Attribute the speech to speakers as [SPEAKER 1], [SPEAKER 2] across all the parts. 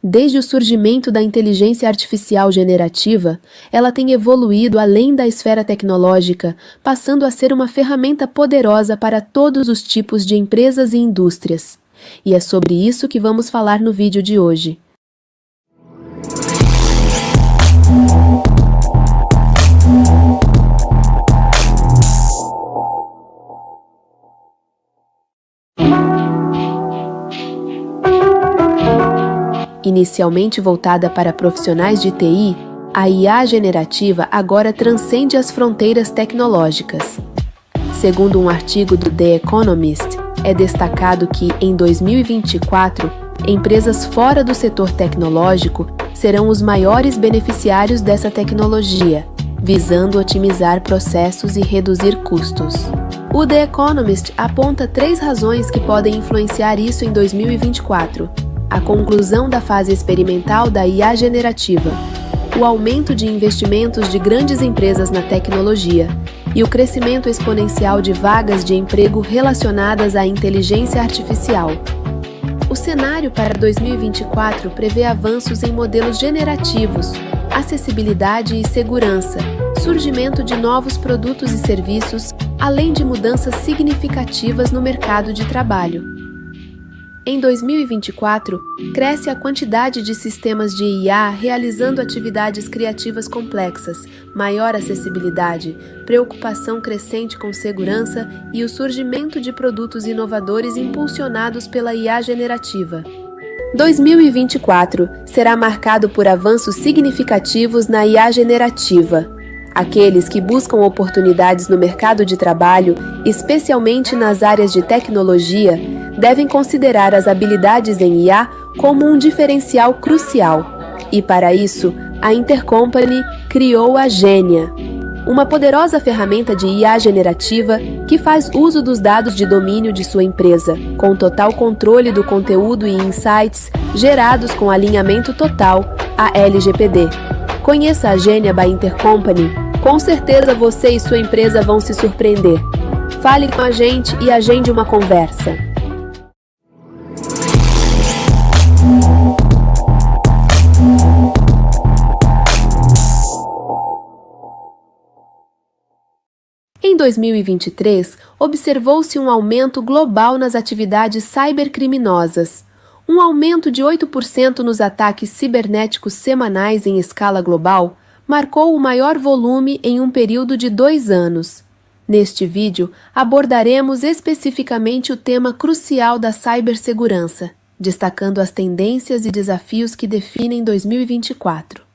[SPEAKER 1] Desde o surgimento da inteligência artificial generativa, ela tem evoluído além da esfera tecnológica, passando a ser uma ferramenta poderosa para todos os tipos de empresas e indústrias. E é sobre isso que vamos falar no vídeo de hoje. Inicialmente voltada para profissionais de TI, a IA generativa agora transcende as fronteiras tecnológicas. Segundo um artigo do The Economist, é destacado que, em 2024, empresas fora do setor tecnológico serão os maiores beneficiários dessa tecnologia, visando otimizar processos e reduzir custos. O The Economist aponta 3 razões que podem influenciar isso em 2024. A conclusão da fase experimental da IA generativa, o aumento de investimentos de grandes empresas na tecnologia e o crescimento exponencial de vagas de emprego relacionadas à inteligência artificial. O cenário para 2024 prevê avanços em modelos generativos, acessibilidade e segurança, surgimento de novos produtos e serviços, além de mudanças significativas no mercado de trabalho. Em 2024, cresce a quantidade de sistemas de IA realizando atividades criativas complexas, maior acessibilidade, preocupação crescente com segurança e o surgimento de produtos inovadores impulsionados pela IA generativa. 2024 será marcado por avanços significativos na IA generativa. Aqueles que buscam oportunidades no mercado de trabalho, especialmente nas áreas de tecnologia, devem considerar as habilidades em IA como um diferencial crucial. E para isso, a Intercompany criou a Genia, uma poderosa ferramenta de IA generativa que faz uso dos dados de domínio de sua empresa, com total controle do conteúdo e insights gerados com alinhamento total à LGPD. Conheça a Genia by Intercompany. Com certeza você e sua empresa vão se surpreender. Fale com a gente e agende uma conversa. Em 2023, observou-se um aumento global nas atividades cybercriminosas. Um aumento de 8% nos ataques cibernéticos semanais em escala global marcou o maior volume em um período de 2 anos. Neste vídeo, abordaremos especificamente o tema crucial da cibersegurança, destacando as tendências e desafios que definem 2024.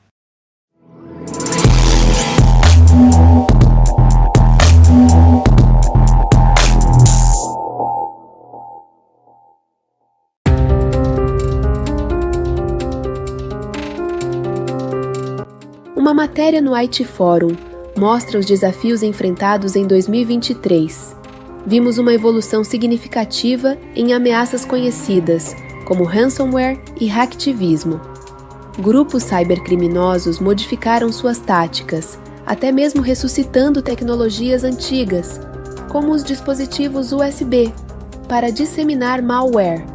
[SPEAKER 1] Uma matéria no IT Forum mostra os desafios enfrentados em 2023. Vimos uma evolução significativa em ameaças conhecidas, como ransomware e hacktivismo. Grupos cybercriminosos modificaram suas táticas, até mesmo ressuscitando tecnologias antigas, como os dispositivos USB, para disseminar malware.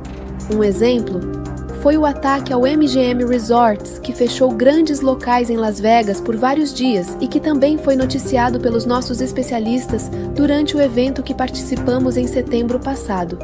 [SPEAKER 1] Um exemplo foi o ataque ao MGM Resorts, que fechou grandes locais em Las Vegas por vários dias e que também foi noticiado pelos nossos especialistas durante o evento que participamos em setembro passado.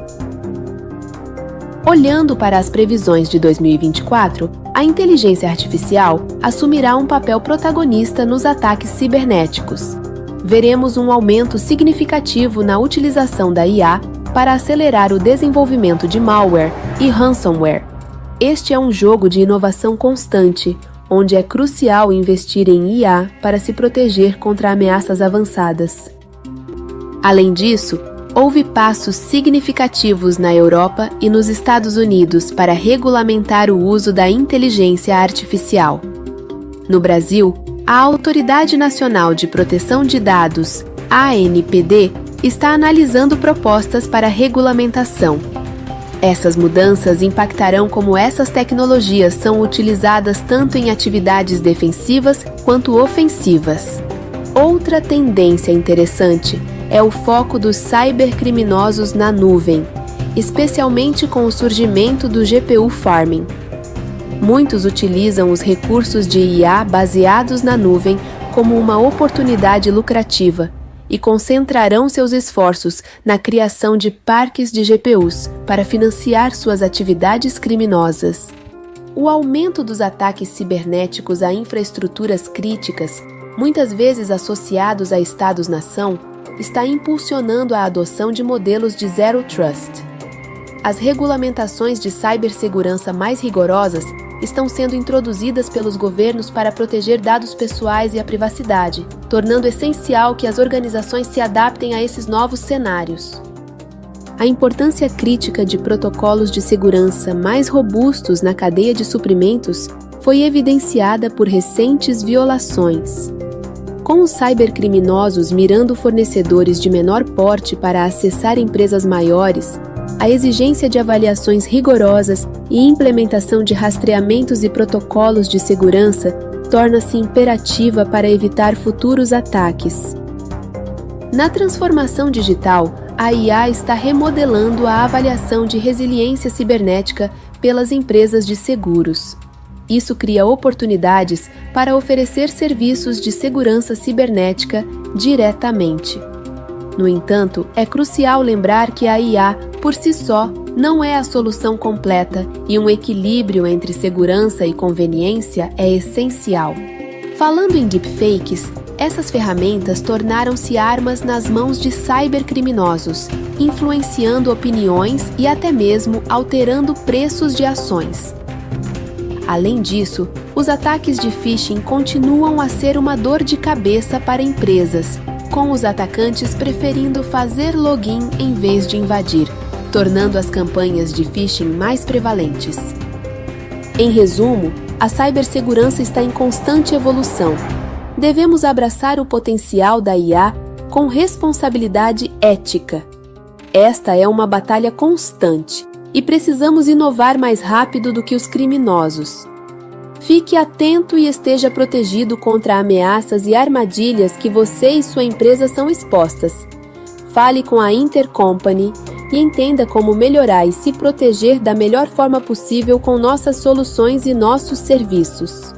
[SPEAKER 1] Olhando para as previsões de 2024, a inteligência artificial assumirá um papel protagonista nos ataques cibernéticos. Veremos um aumento significativo na utilização da IA para acelerar o desenvolvimento de malware e ransomware. Este é um jogo de inovação constante, onde é crucial investir em IA para se proteger contra ameaças avançadas. Além disso, houve passos significativos na Europa e nos Estados Unidos para regulamentar o uso da inteligência artificial. No Brasil, a Autoridade Nacional de Proteção de Dados, ANPD, está analisando propostas para regulamentação. Essas mudanças impactarão como essas tecnologias são utilizadas tanto em atividades defensivas quanto ofensivas. Outra tendência interessante é o foco dos cybercriminosos na nuvem, especialmente com o surgimento do GPU Farming. Muitos utilizam os recursos de IA baseados na nuvem como uma oportunidade lucrativa e concentrarão seus esforços na criação de parques de GPUs para financiar suas atividades criminosas. O aumento dos ataques cibernéticos a infraestruturas críticas, muitas vezes associados a estados-nação, está impulsionando a adoção de modelos de Zero Trust. As regulamentações de cibersegurança mais rigorosas estão sendo introduzidas pelos governos para proteger dados pessoais e a privacidade, tornando essencial que as organizações se adaptem a esses novos cenários. A importância crítica de protocolos de segurança mais robustos na cadeia de suprimentos foi evidenciada por recentes violações. Com os cibercriminosos mirando fornecedores de menor porte para acessar empresas maiores, a exigência de avaliações rigorosas e implementação de rastreamentos e protocolos de segurança torna-se imperativa para evitar futuros ataques. Na transformação digital, a IA está remodelando a avaliação de resiliência cibernética pelas empresas de seguros. Isso cria oportunidades para oferecer serviços de segurança cibernética diretamente. No entanto, é crucial lembrar que a IA, por si só, não é a solução completa e um equilíbrio entre segurança e conveniência é essencial. Falando em deepfakes, essas ferramentas tornaram-se armas nas mãos de cybercriminosos, influenciando opiniões e até mesmo alterando preços de ações. Além disso, os ataques de phishing continuam a ser uma dor de cabeça para empresas, com os atacantes preferindo fazer login em vez de invadir, tornando as campanhas de phishing mais prevalentes. Em resumo, a cibersegurança está em constante evolução. Devemos abraçar o potencial da IA com responsabilidade ética. Esta é uma batalha constante e precisamos inovar mais rápido do que os criminosos. Fique atento e esteja protegido contra ameaças e armadilhas que você e sua empresa são expostas. Fale com a Intercompany e entenda como melhorar e se proteger da melhor forma possível com nossas soluções e nossos serviços.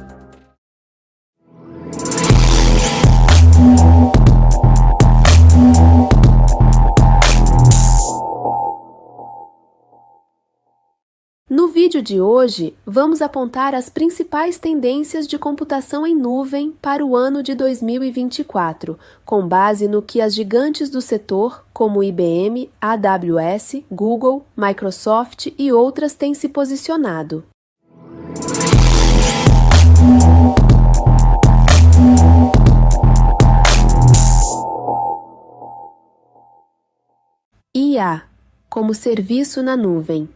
[SPEAKER 1] No vídeo de hoje, vamos apontar as principais tendências de computação em nuvem para o ano de 2024, com base no que as gigantes do setor, como IBM, AWS, Google, Microsoft e outras têm se posicionado. IA, como serviço na nuvem.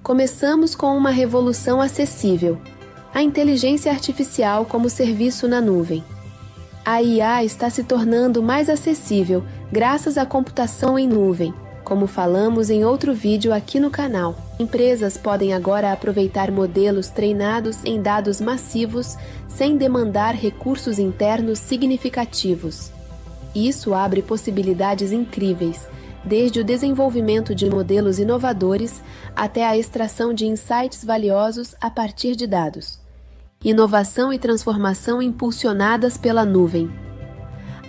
[SPEAKER 1] Começamos com uma revolução acessível, a inteligência artificial como serviço na nuvem. A IA está se tornando mais acessível graças à computação em nuvem, como falamos em outro vídeo aqui no canal. Empresas podem agora aproveitar modelos treinados em dados massivos sem demandar recursos internos significativos. Isso abre possibilidades incríveis, desde o desenvolvimento de modelos inovadores até a extração de insights valiosos a partir de dados. Inovação e transformação impulsionadas pela nuvem.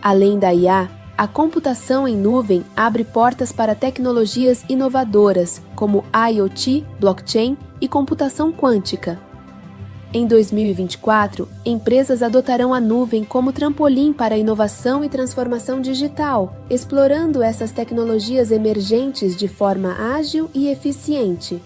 [SPEAKER 1] Além da IA, a computação em nuvem abre portas para tecnologias inovadoras como IoT, blockchain e computação quântica. Em 2024, empresas adotarão a nuvem como trampolim para a inovação e transformação digital, explorando essas tecnologias emergentes de forma ágil e eficiente.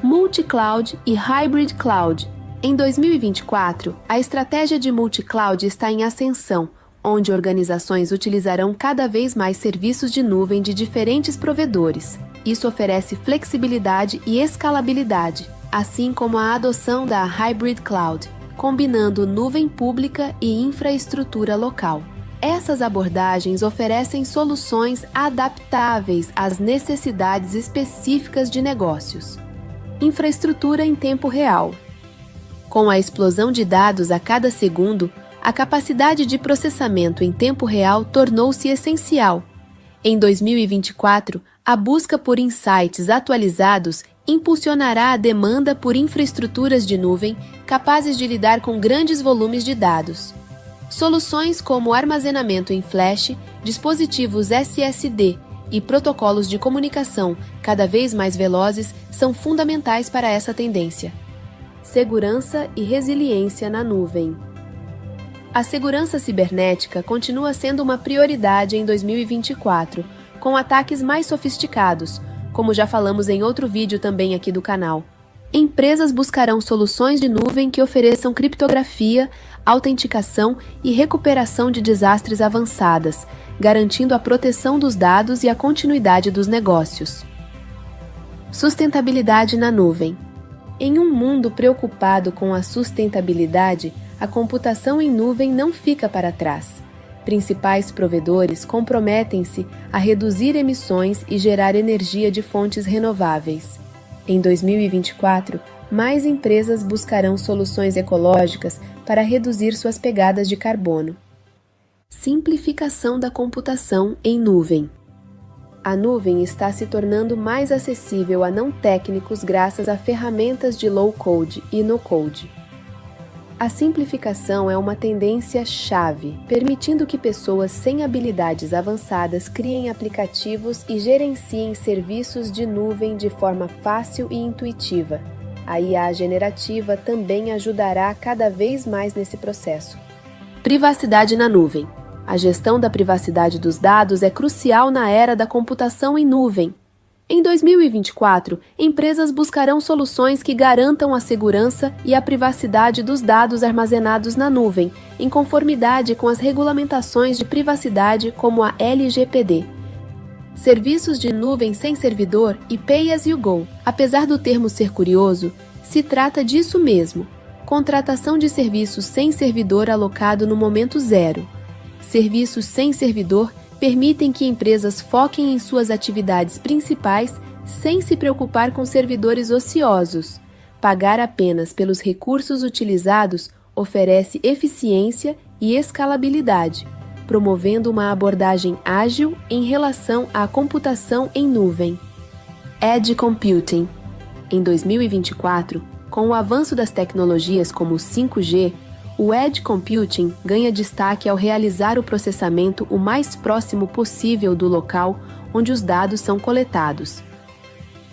[SPEAKER 1] Multi-cloud e hybrid cloud. Em 2024, a estratégia de multi-cloud está em ascensão, onde organizações utilizarão cada vez mais serviços de nuvem de diferentes provedores. Isso oferece flexibilidade e escalabilidade, assim como a adoção da Hybrid Cloud, combinando nuvem pública e infraestrutura local. Essas abordagens oferecem soluções adaptáveis às necessidades específicas de negócios. Infraestrutura em tempo real. Com a explosão de dados a cada segundo, a capacidade de processamento em tempo real tornou-se essencial. Em 2024, a busca por insights atualizados impulsionará a demanda por infraestruturas de nuvem capazes de lidar com grandes volumes de dados. Soluções como armazenamento em flash, dispositivos SSD e protocolos de comunicação cada vez mais velozes são fundamentais para essa tendência. Segurança e resiliência na nuvem. A segurança cibernética continua sendo uma prioridade em 2024, com ataques mais sofisticados, como já falamos em outro vídeo também aqui do canal. Empresas buscarão soluções de nuvem que ofereçam criptografia, autenticação e recuperação de desastres avançadas, garantindo a proteção dos dados e a continuidade dos negócios. Sustentabilidade na nuvem. Em um mundo preocupado com a sustentabilidade, a computação em nuvem não fica para trás. Principais provedores comprometem-se a reduzir emissões e gerar energia de fontes renováveis. Em 2024, mais empresas buscarão soluções ecológicas para reduzir suas pegadas de carbono. Simplificação da computação em nuvem. A nuvem está se tornando mais acessível a não técnicos graças a ferramentas de low-code e no-code. A simplificação é uma tendência-chave, permitindo que pessoas sem habilidades avançadas criem aplicativos e gerenciem serviços de nuvem de forma fácil e intuitiva. A IA generativa também ajudará cada vez mais nesse processo. Privacidade na nuvem. A gestão da privacidade dos dados é crucial na era da computação em nuvem. Em 2024, empresas buscarão soluções que garantam a segurança e a privacidade dos dados armazenados na nuvem, em conformidade com as regulamentações de privacidade como a LGPD. Serviços de nuvem sem servidor e pay-as-you-go. Apesar do termo ser curioso, se trata disso mesmo: contratação de serviços sem servidor alocado no momento zero. Serviços sem servidor permitem que empresas foquem em suas atividades principais sem se preocupar com servidores ociosos. Pagar apenas pelos recursos utilizados oferece eficiência e escalabilidade, promovendo uma abordagem ágil em relação à computação em nuvem. Edge Computing. Em 2024, com o avanço das tecnologias como o 5G, o Edge Computing ganha destaque ao realizar o processamento o mais próximo possível do local onde os dados são coletados.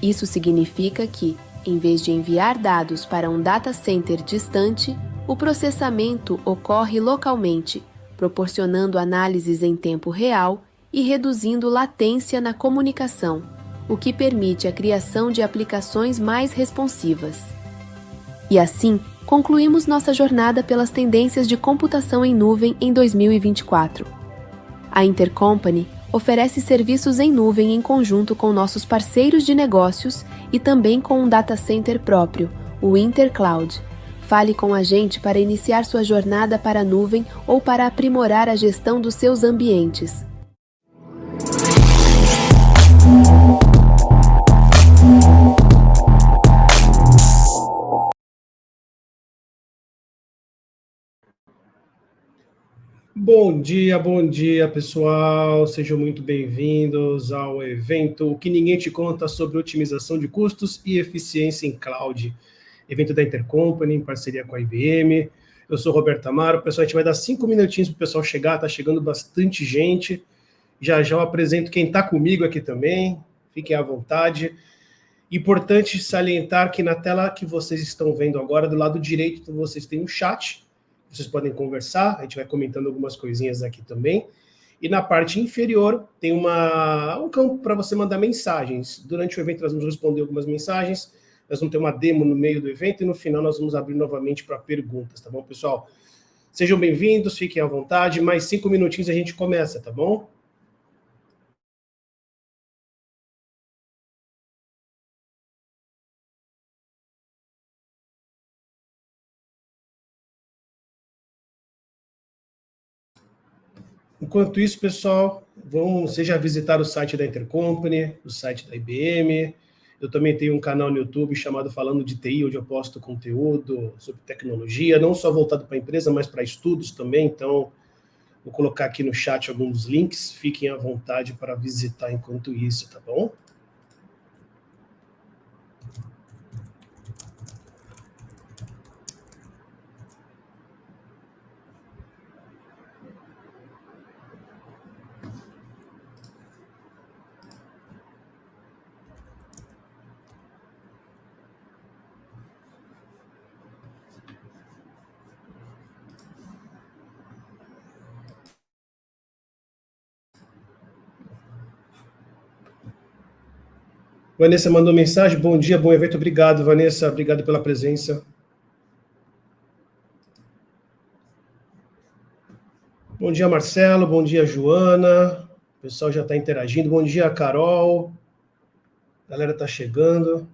[SPEAKER 1] Isso significa que, em vez de enviar dados para um data center distante, o processamento ocorre localmente, proporcionando análises em tempo real e reduzindo latência na comunicação, o que permite a criação de aplicações mais responsivas. E assim, concluímos nossa jornada pelas tendências de computação em nuvem em 2024. A Intercompany oferece serviços em nuvem em conjunto com nossos parceiros de negócios e também com um data center próprio, o Intercloud. Fale com a gente para iniciar sua jornada para a nuvem ou para aprimorar a gestão dos seus ambientes.
[SPEAKER 2] Bom dia, pessoal. Sejam muito bem-vindos ao evento O que Ninguém Te Conta sobre otimização de custos e eficiência em cloud. Evento da Intercompany, em parceria com a IBM. Eu sou Roberto Amaro. Pessoal, a gente vai dar 5 minutinhos para o pessoal chegar. Está chegando bastante gente. Já eu apresento quem está comigo aqui também. Fiquem à vontade. Importante salientar que na tela que vocês estão vendo agora, do lado direito, vocês têm um chat. Vocês podem conversar, a gente vai comentando algumas coisinhas aqui também. E na parte inferior tem um campo para você mandar mensagens. Durante o evento nós vamos responder algumas mensagens, nós vamos ter uma demo no meio do evento e no final nós vamos abrir novamente para perguntas, tá bom, pessoal? Sejam bem-vindos, fiquem à vontade. Mais 5 minutinhos a gente começa, tá bom? Enquanto isso, pessoal, vocês já visitaram o site da Intercompany, o site da IBM. Eu também tenho um canal no YouTube chamado Falando de TI, onde eu posto conteúdo sobre tecnologia, não só voltado para a empresa, mas para estudos também. Então, vou colocar aqui no chat alguns links. Fiquem à vontade para visitar enquanto isso, tá bom? Vanessa mandou mensagem, bom dia, bom evento, obrigado, Vanessa, obrigado pela presença. Bom dia, Marcelo, bom dia, Joana, o pessoal já está interagindo, bom dia, Carol, a galera está chegando.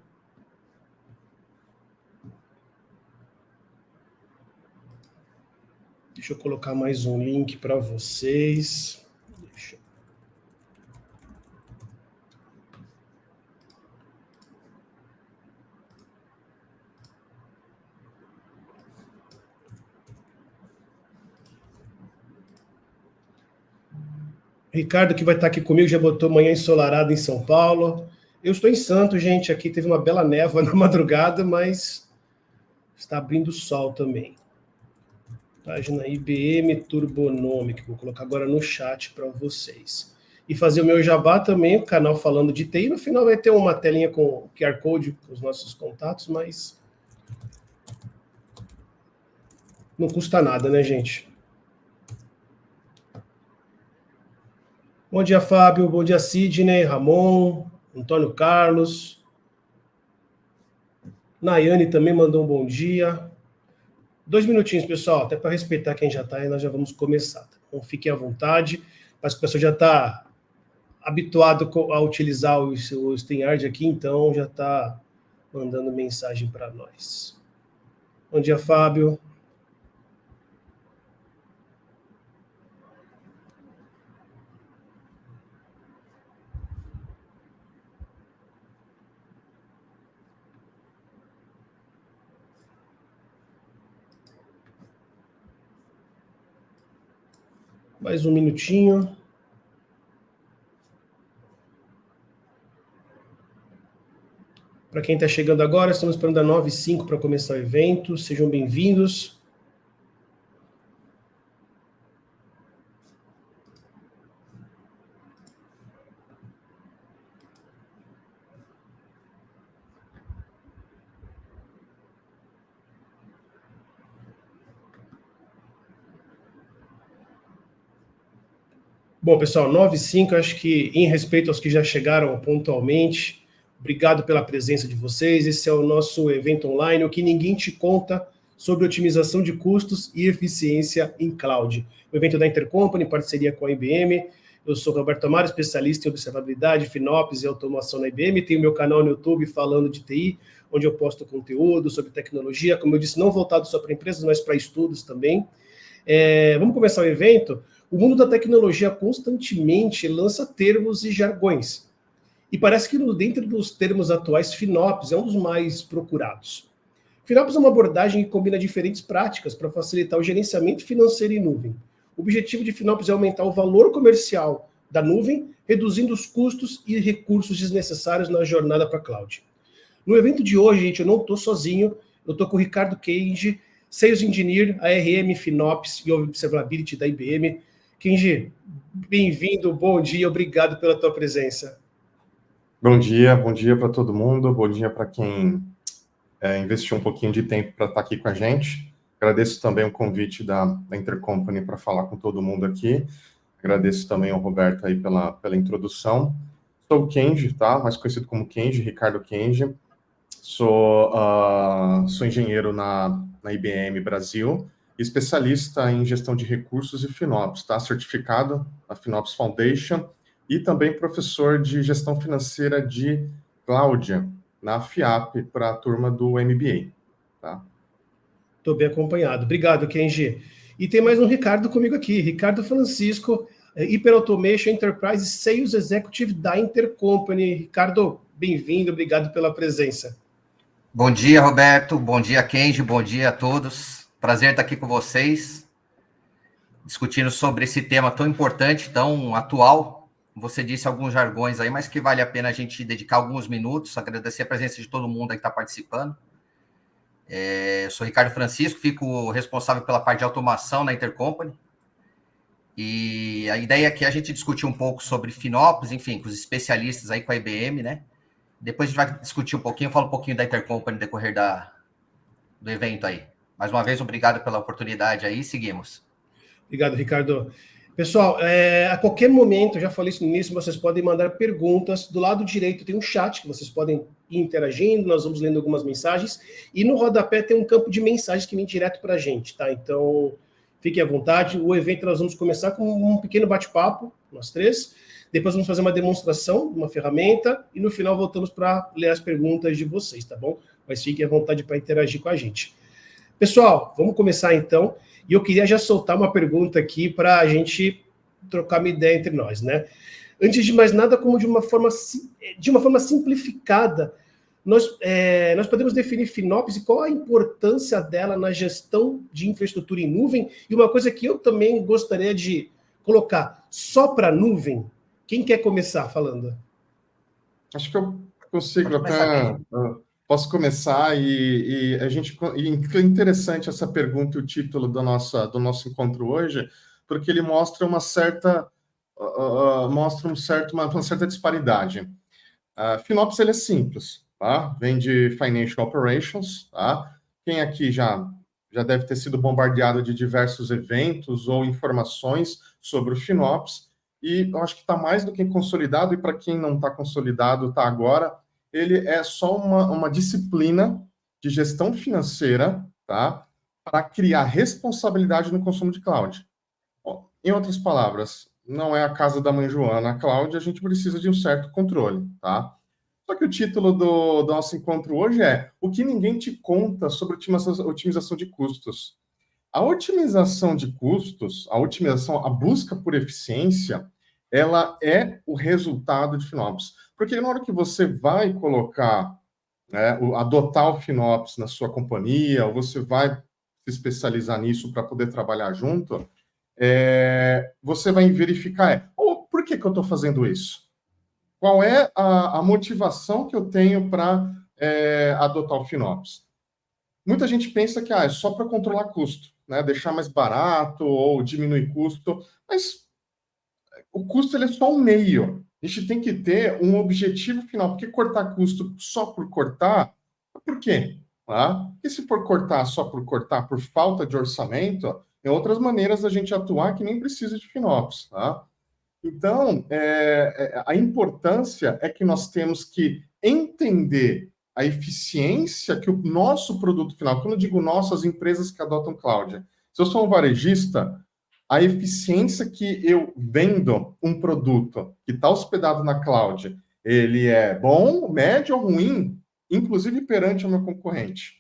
[SPEAKER 2] Deixa eu colocar mais um link para vocês. Ricardo, que vai estar aqui comigo, já botou manhã ensolarada em São Paulo. Eu estou em Santos, gente. Aqui teve uma bela névoa na madrugada, mas está abrindo sol também. Página IBM Turbonomic. Vou colocar agora no chat para vocês. E fazer o meu jabá também, o canal falando de TI. No final vai ter uma telinha com QR Code, com os nossos contatos, mas não custa nada, né, gente? Bom dia, Fábio. Bom dia, Sidney, Ramon, Antônio Carlos. Nayane também mandou um bom dia. 2 minutinhos, pessoal, até para respeitar quem já está, e nós já vamos começar. Então, fiquem à vontade. Parece que o pessoal já está habituado a utilizar o StreamYard aqui, então já está mandando mensagem para nós. Bom dia, Fábio. Mais um minutinho. Para quem está chegando agora, estamos esperando a 9h05 para começar o evento. Sejam bem-vindos. Bom, pessoal, 9h05, acho que em respeito aos que já chegaram pontualmente, obrigado pela presença de vocês. Esse é o nosso evento online, o que ninguém te conta sobre otimização de custos e eficiência em cloud. O evento da Intercompany, em parceria com a IBM. Eu sou Roberto Amaro, especialista em observabilidade, FinOps e automação na IBM. Tenho meu canal no YouTube falando de TI, onde eu posto conteúdo sobre tecnologia, como eu disse, não voltado só para empresas, mas para estudos também. Vamos começar o evento. O mundo da tecnologia constantemente lança termos e jargões. E parece que dentro dos termos atuais, FinOps é um dos mais procurados. FinOps é uma abordagem que combina diferentes práticas para facilitar o gerenciamento financeiro em nuvem. O objetivo de FinOps é aumentar o valor comercial da nuvem, reduzindo os custos e recursos desnecessários na jornada para a cloud. No evento de hoje, gente, eu não estou sozinho, eu estou com o Ricardo Kenji, Sales Engineer, ARM, FinOps e Observability da IBM. Kenji, bem-vindo, bom dia, obrigado pela tua presença.
[SPEAKER 3] Bom dia para todo mundo, bom dia para quem investiu um pouquinho de tempo para estar aqui com a gente. Agradeço também o convite da Intercompany para falar com todo mundo aqui. Agradeço também ao Roberto aí pela introdução. Sou o Kenji, tá? Mais conhecido como Kenji, Ricardo Kenji. Sou engenheiro na IBM Brasil, especialista em gestão de recursos e FinOps, tá? Certificado na FinOps Foundation e também professor de gestão financeira de cloud na FIAP para a turma do MBA, tá?
[SPEAKER 2] Estou bem acompanhado. Obrigado, Kenji. E tem mais um Ricardo comigo aqui, Ricardo Francisco, Hyper Automation Enterprise Sales Executive da Intercompany. Ricardo, bem-vindo, obrigado pela presença.
[SPEAKER 4] Bom dia, Roberto. Bom dia, Kenji. Bom dia a todos. Prazer estar aqui com vocês, discutindo sobre esse tema tão importante, tão atual. Você disse alguns jargões aí, mas que vale a pena a gente dedicar alguns minutos, agradecer a presença de todo mundo aí que está participando. Eu sou Ricardo Francisco, fico responsável pela parte de automação na Intercompany. E a ideia aqui é a gente discutir um pouco sobre FinOps, enfim, com os especialistas aí com a IBM, né? Depois a gente vai discutir um pouquinho, falo um pouquinho da Intercompany no decorrer do evento aí. Mais uma vez, obrigado pela oportunidade aí, seguimos.
[SPEAKER 2] Obrigado, Ricardo. Pessoal, a qualquer momento, eu já falei isso no início, vocês podem mandar perguntas. Do lado direito tem um chat que vocês podem ir interagindo, nós vamos lendo algumas mensagens. E no rodapé tem um campo de mensagens que vem direto para a gente, tá? Então, fiquem à vontade. O evento nós vamos começar com um pequeno bate-papo, nós três. Depois vamos fazer uma demonstração de uma ferramenta. E no final voltamos para ler as perguntas de vocês, tá bom? Mas fiquem à vontade para interagir com a gente. Pessoal, vamos começar então. E eu queria já soltar uma pergunta aqui para a gente trocar uma ideia entre nós, né? Antes de mais nada, como de uma forma simplificada, nós podemos definir FinOps e qual a importância dela na gestão de infraestrutura em nuvem. E uma coisa que eu também gostaria de colocar, só para nuvem. Quem quer começar falando?
[SPEAKER 3] Acho que eu consigo até... Posso começar e é interessante essa pergunta e o título do nosso encontro hoje, porque ele mostra uma certa disparidade. FinOps ele é simples, tá? Vem de Financial Operations, tá? Quem aqui já deve ter sido bombardeado de diversos eventos ou informações sobre o FinOps, e eu acho que está mais do que consolidado, e para quem não está consolidado, está agora. Ele é só uma disciplina de gestão financeira, tá? Para criar responsabilidade no consumo de cloud. Bom, em outras palavras, não é a casa da mãe Joana a cloud, a gente precisa de um certo controle, tá? Só que o título do nosso encontro hoje é O que ninguém te conta sobre otimização de custos. A otimização de custos, a busca por eficiência, ela é o resultado de FinOps. Porque na hora que você vai colocar, adotar o FinOps na sua companhia, ou você vai se especializar nisso para poder trabalhar junto, você vai verificar, por que eu estou fazendo isso? Qual é a motivação que eu tenho para adotar o FinOps? Muita gente pensa que é só para controlar custo, né? Deixar mais barato ou diminuir custo, mas o custo ele é só um meio. A gente tem que ter um objetivo final, porque cortar custo só por cortar, por quê? Porque se for cortar só por cortar, por falta de orçamento, tem outras maneiras da gente atuar que nem precisa de FinOps. Tá? Então, a importância é que nós temos que entender a eficiência que o nosso produto final, quando eu digo nossas empresas que adotam cloud, se eu sou um varejista, a eficiência que eu vendo um produto que está hospedado na cloud, ele é bom, médio ou ruim, inclusive perante o meu concorrente.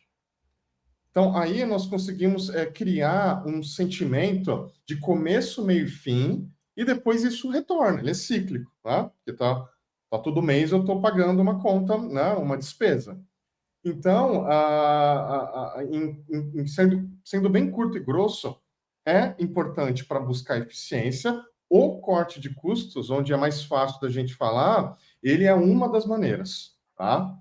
[SPEAKER 3] Então, aí nós conseguimos criar um sentimento de começo, meio e fim, e depois isso retorna, ele é cíclico, tá? Porque tá todo mês eu estou pagando uma conta, né, uma despesa. Então, sendo bem curto e grosso, é importante para buscar eficiência. O corte de custos, onde é mais fácil da gente falar, ele é uma das maneiras, tá?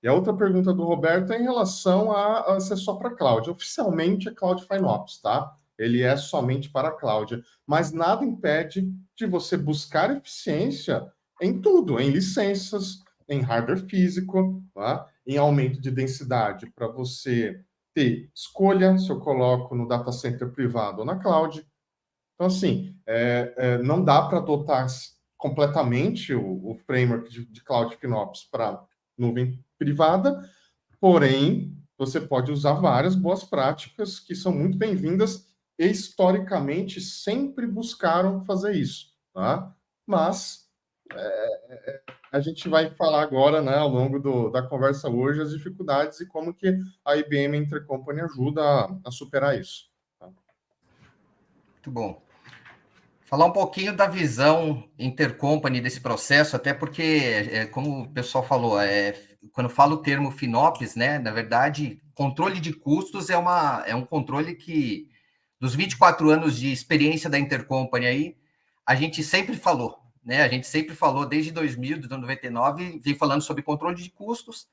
[SPEAKER 3] E a outra pergunta do Roberto é em relação a ser só para cloud. Oficialmente é Cloud FinOps, tá? Ele é somente para cloud, mas nada impede de você buscar eficiência em tudo, em licenças, em hardware físico, tá? Em aumento de densidade para você ter escolha se eu coloco no data center privado ou na cloud. Então, assim, não dá para adotar completamente o framework de Cloud FinOps para nuvem privada, porém, você pode usar várias boas práticas que são muito bem-vindas e, historicamente, sempre buscaram fazer isso, tá? Mas a gente vai falar agora, né, ao longo da conversa hoje, as dificuldades e como que a IBM Intercompany ajuda a superar isso. Tá?
[SPEAKER 4] Muito bom. Falar um pouquinho da visão Intercompany desse processo, até porque, como o pessoal falou, quando fala o termo FinOps, né, na verdade, controle de custos é um controle que, dos 24 anos de experiência da Intercompany aí, a gente sempre falou, né? A gente sempre falou desde 2000, desde 99, vem falando sobre controle de custos.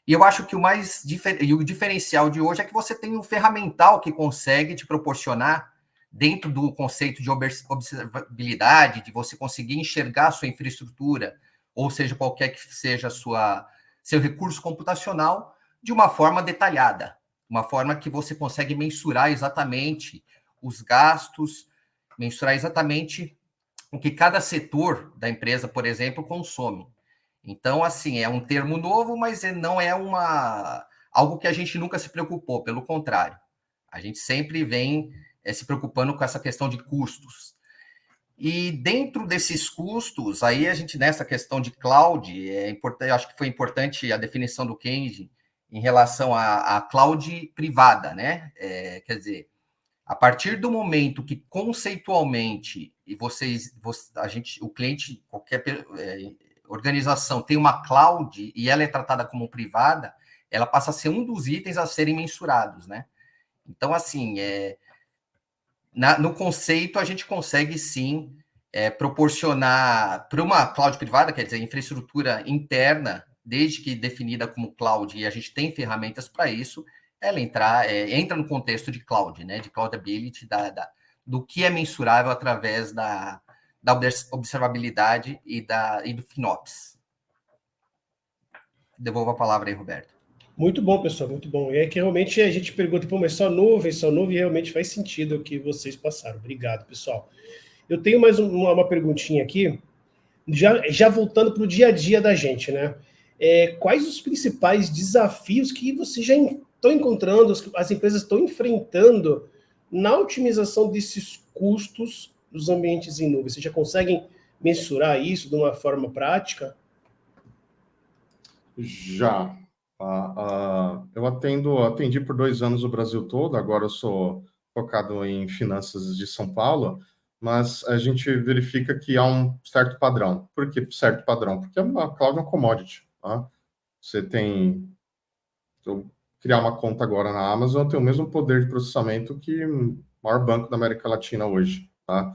[SPEAKER 4] E eu acho que o diferencial de hoje é que você tem um ferramental que consegue te proporcionar, dentro do conceito de observabilidade, de você conseguir enxergar a sua infraestrutura, ou seja, qualquer que seja seu recurso computacional, de uma forma detalhada, uma forma que você consegue mensurar exatamente os gastos, mensurar exatamente o que cada setor da empresa, por exemplo, consome. Então, assim, é um termo novo, mas não é algo que a gente nunca se preocupou, pelo contrário. A gente sempre vem se preocupando com essa questão de custos. E dentro desses custos, aí a gente, nessa questão de cloud, eu acho que foi importante a definição do Kenji em relação à cloud privada, né? Quer dizer, a partir do momento que conceitualmente o cliente, qualquer organização tem uma cloud e ela é tratada como privada, ela passa a ser um dos itens a serem mensurados, né? Então, assim, no conceito a gente consegue sim proporcionar para uma cloud privada, quer dizer, infraestrutura interna, desde que definida como cloud, e a gente tem ferramentas para isso, ela entra no contexto de cloud, né? De cloudability, do que é mensurável através da observabilidade e do FinOps. Devolvo a palavra aí, Roberto.
[SPEAKER 2] Muito bom, pessoal, muito bom. E é que realmente a gente pergunta, pô, mas só nuvem, e realmente faz sentido o que vocês passaram. Obrigado, pessoal. Eu tenho mais uma perguntinha aqui, já voltando para o dia a dia da gente, né? Quais os principais desafios que vocês já estão encontrando, as empresas estão enfrentando na otimização desses custos dos ambientes em nuvem? Vocês já conseguem mensurar isso de uma forma prática?
[SPEAKER 3] Já. Eu atendi por 2 anos o Brasil todo, agora eu sou focado em finanças de São Paulo, mas a gente verifica que há um certo padrão. Por que certo padrão? Porque a cloud é uma commodity. Tá? Você tem... Se eu criar uma conta agora na Amazon, tem o mesmo poder de processamento que o maior banco da América Latina hoje. Tá?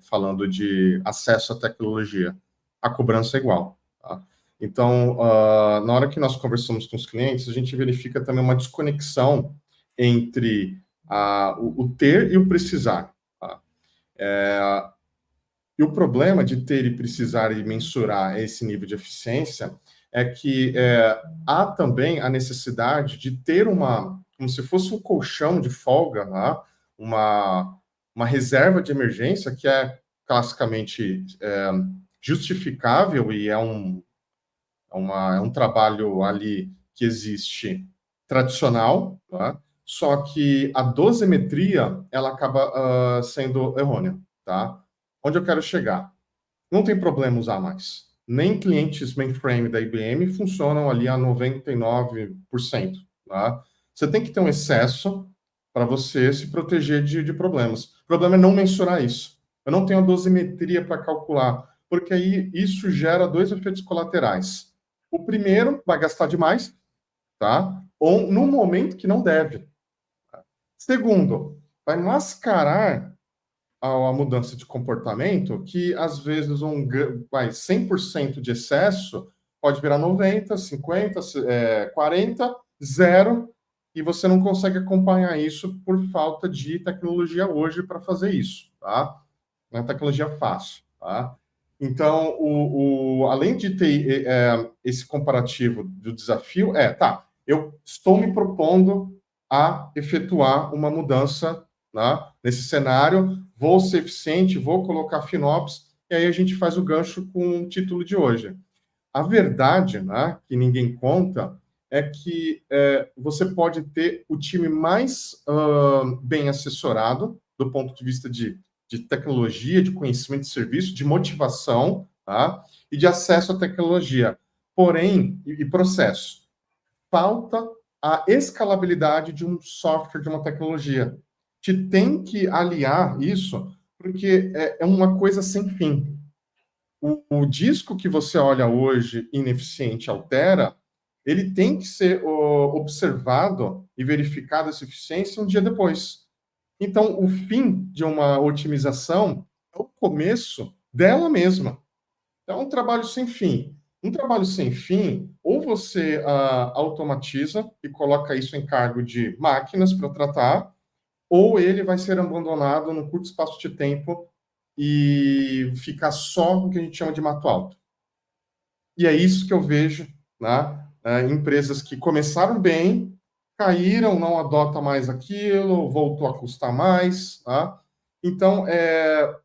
[SPEAKER 3] Falando de acesso à tecnologia. A cobrança é igual. Tá? Então, na hora que nós conversamos com os clientes, a gente verifica também uma desconexão entre o ter e o precisar. Tá? E o problema de ter e precisar e mensurar esse nível de eficiência é que há também a necessidade de ter como se fosse um colchão de folga, tá? uma reserva de emergência que é classicamente justificável e é um trabalho ali que existe tradicional, tá? Só que a dosimetria ela acaba sendo errônea. Tá? Onde eu quero chegar? Não tem problema usar mais. Nem clientes mainframe da IBM funcionam ali a 99%. Tá? Você tem que ter um excesso para você se proteger de problemas. O problema é não mensurar isso. Eu não tenho a dosimetria para calcular, porque aí isso gera 2 efeitos colaterais. O primeiro, vai gastar demais, tá? Ou no momento que não deve. Segundo, vai mascarar a mudança de comportamento que, às vezes, 100% de excesso pode virar 90, 50, 40, 0, e você não consegue acompanhar isso por falta de tecnologia hoje para fazer isso, tá? Não é tecnologia fácil, tá? Então, além de ter esse comparativo do desafio, eu estou me propondo a efetuar uma mudança, né, nesse cenário, vou ser eficiente, vou colocar FinOps, e aí a gente faz o gancho com o título de hoje. A verdade, né, que ninguém conta, é que você pode ter o time mais bem assessorado, do ponto de vista de tecnologia, de conhecimento de serviço, de motivação, tá? E de acesso à tecnologia. Porém, e processo, falta a escalabilidade de um software, de uma tecnologia. Te tem que aliar isso, porque é uma coisa sem fim. O disco que você olha hoje, ineficiente, altera, ele tem que ser observado e verificado essa eficiência um dia depois. Então, o fim de uma otimização é o começo dela mesma. Então, é um trabalho sem fim. Um trabalho sem fim, ou você automatiza e coloca isso em cargo de máquinas para tratar, ou ele vai ser abandonado num curto espaço de tempo e ficar só no que a gente chama de mato alto. E é isso que eu vejo, né? Empresas que começaram bem, caíram, não adota mais aquilo, voltou a custar mais, tá? Então,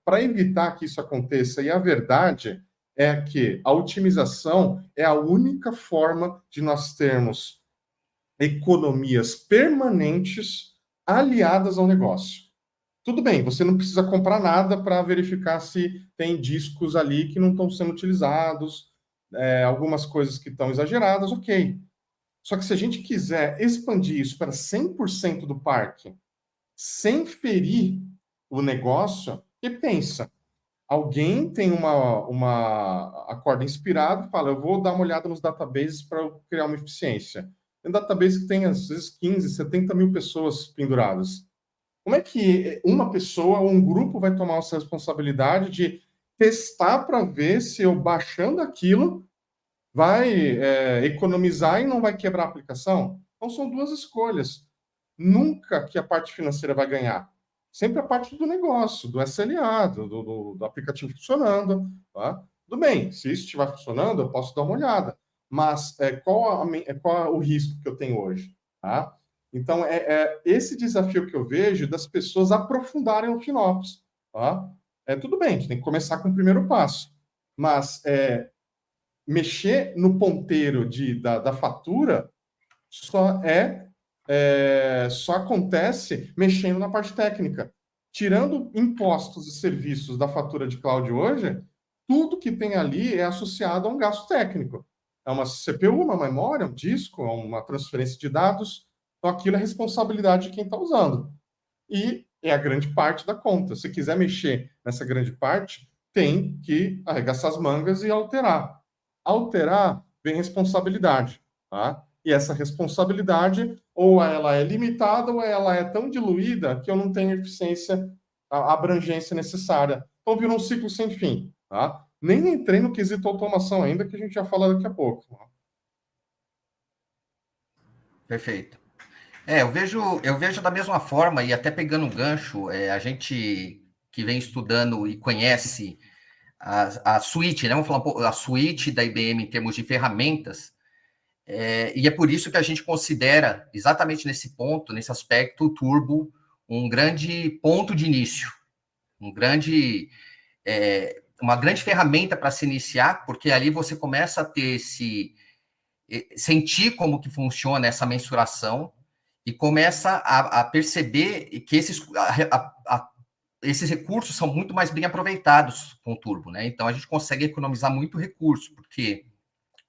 [SPEAKER 3] para evitar que isso aconteça, e a verdade é que a otimização é a única forma de nós termos economias permanentes aliadas ao negócio. Tudo bem, você não precisa comprar nada para verificar se tem discos ali que não estão sendo utilizados, algumas coisas que estão exageradas, ok. Só que se a gente quiser expandir isso para 100% do parque, sem ferir o negócio, e pensa, alguém tem uma acorda inspirado e fala, eu vou dar uma olhada nos databases para criar uma eficiência. Tem database que tem, às vezes, 15, 70 mil pessoas penduradas. Como é que uma pessoa ou um grupo vai tomar essa responsabilidade de testar para ver se eu baixando aquilo vai economizar e não vai quebrar a aplicação? Então, são duas escolhas. Nunca que a parte financeira vai ganhar. Sempre a parte do negócio, do SLA, do aplicativo funcionando. Tá? Tudo bem, se isso estiver funcionando, eu posso dar uma olhada. Mas qual o risco que eu tenho hoje? Tá? Então, esse desafio que eu vejo das pessoas aprofundarem o FinOps. Tá? Tudo bem, a gente tem que começar com o primeiro passo. Mas mexer no ponteiro da fatura só acontece mexendo na parte técnica. Tirando impostos e serviços da fatura de cloud hoje, tudo que tem ali é associado a um gasto técnico. É uma CPU, uma memória, um disco, uma transferência de dados. Então, aquilo é responsabilidade de quem está usando. E é a grande parte da conta. Se quiser mexer nessa grande parte, tem que arregaçar as mangas e alterar. Alterar vem responsabilidade, tá? E essa responsabilidade, ou ela é limitada, ou ela é tão diluída que eu não tenho eficiência, a abrangência necessária. Então, vira um ciclo sem fim, tá? Nem entrei no quesito automação ainda, que a gente já fala daqui a pouco.
[SPEAKER 4] Perfeito. Eu vejo da mesma forma, e até pegando um gancho, a gente que vem estudando e conhece a suíte, né? Vamos falar um pouco, a suíte da IBM em termos de ferramentas, e é por isso que a gente considera, exatamente nesse ponto, nesse aspecto, o Turbo um grande ponto de início, uma grande ferramenta para se iniciar, porque ali você começa a ter sentir como que funciona essa mensuração e começa a perceber que esses recursos são muito mais bem aproveitados com o Turbo, né? Então, a gente consegue economizar muito recurso, porque,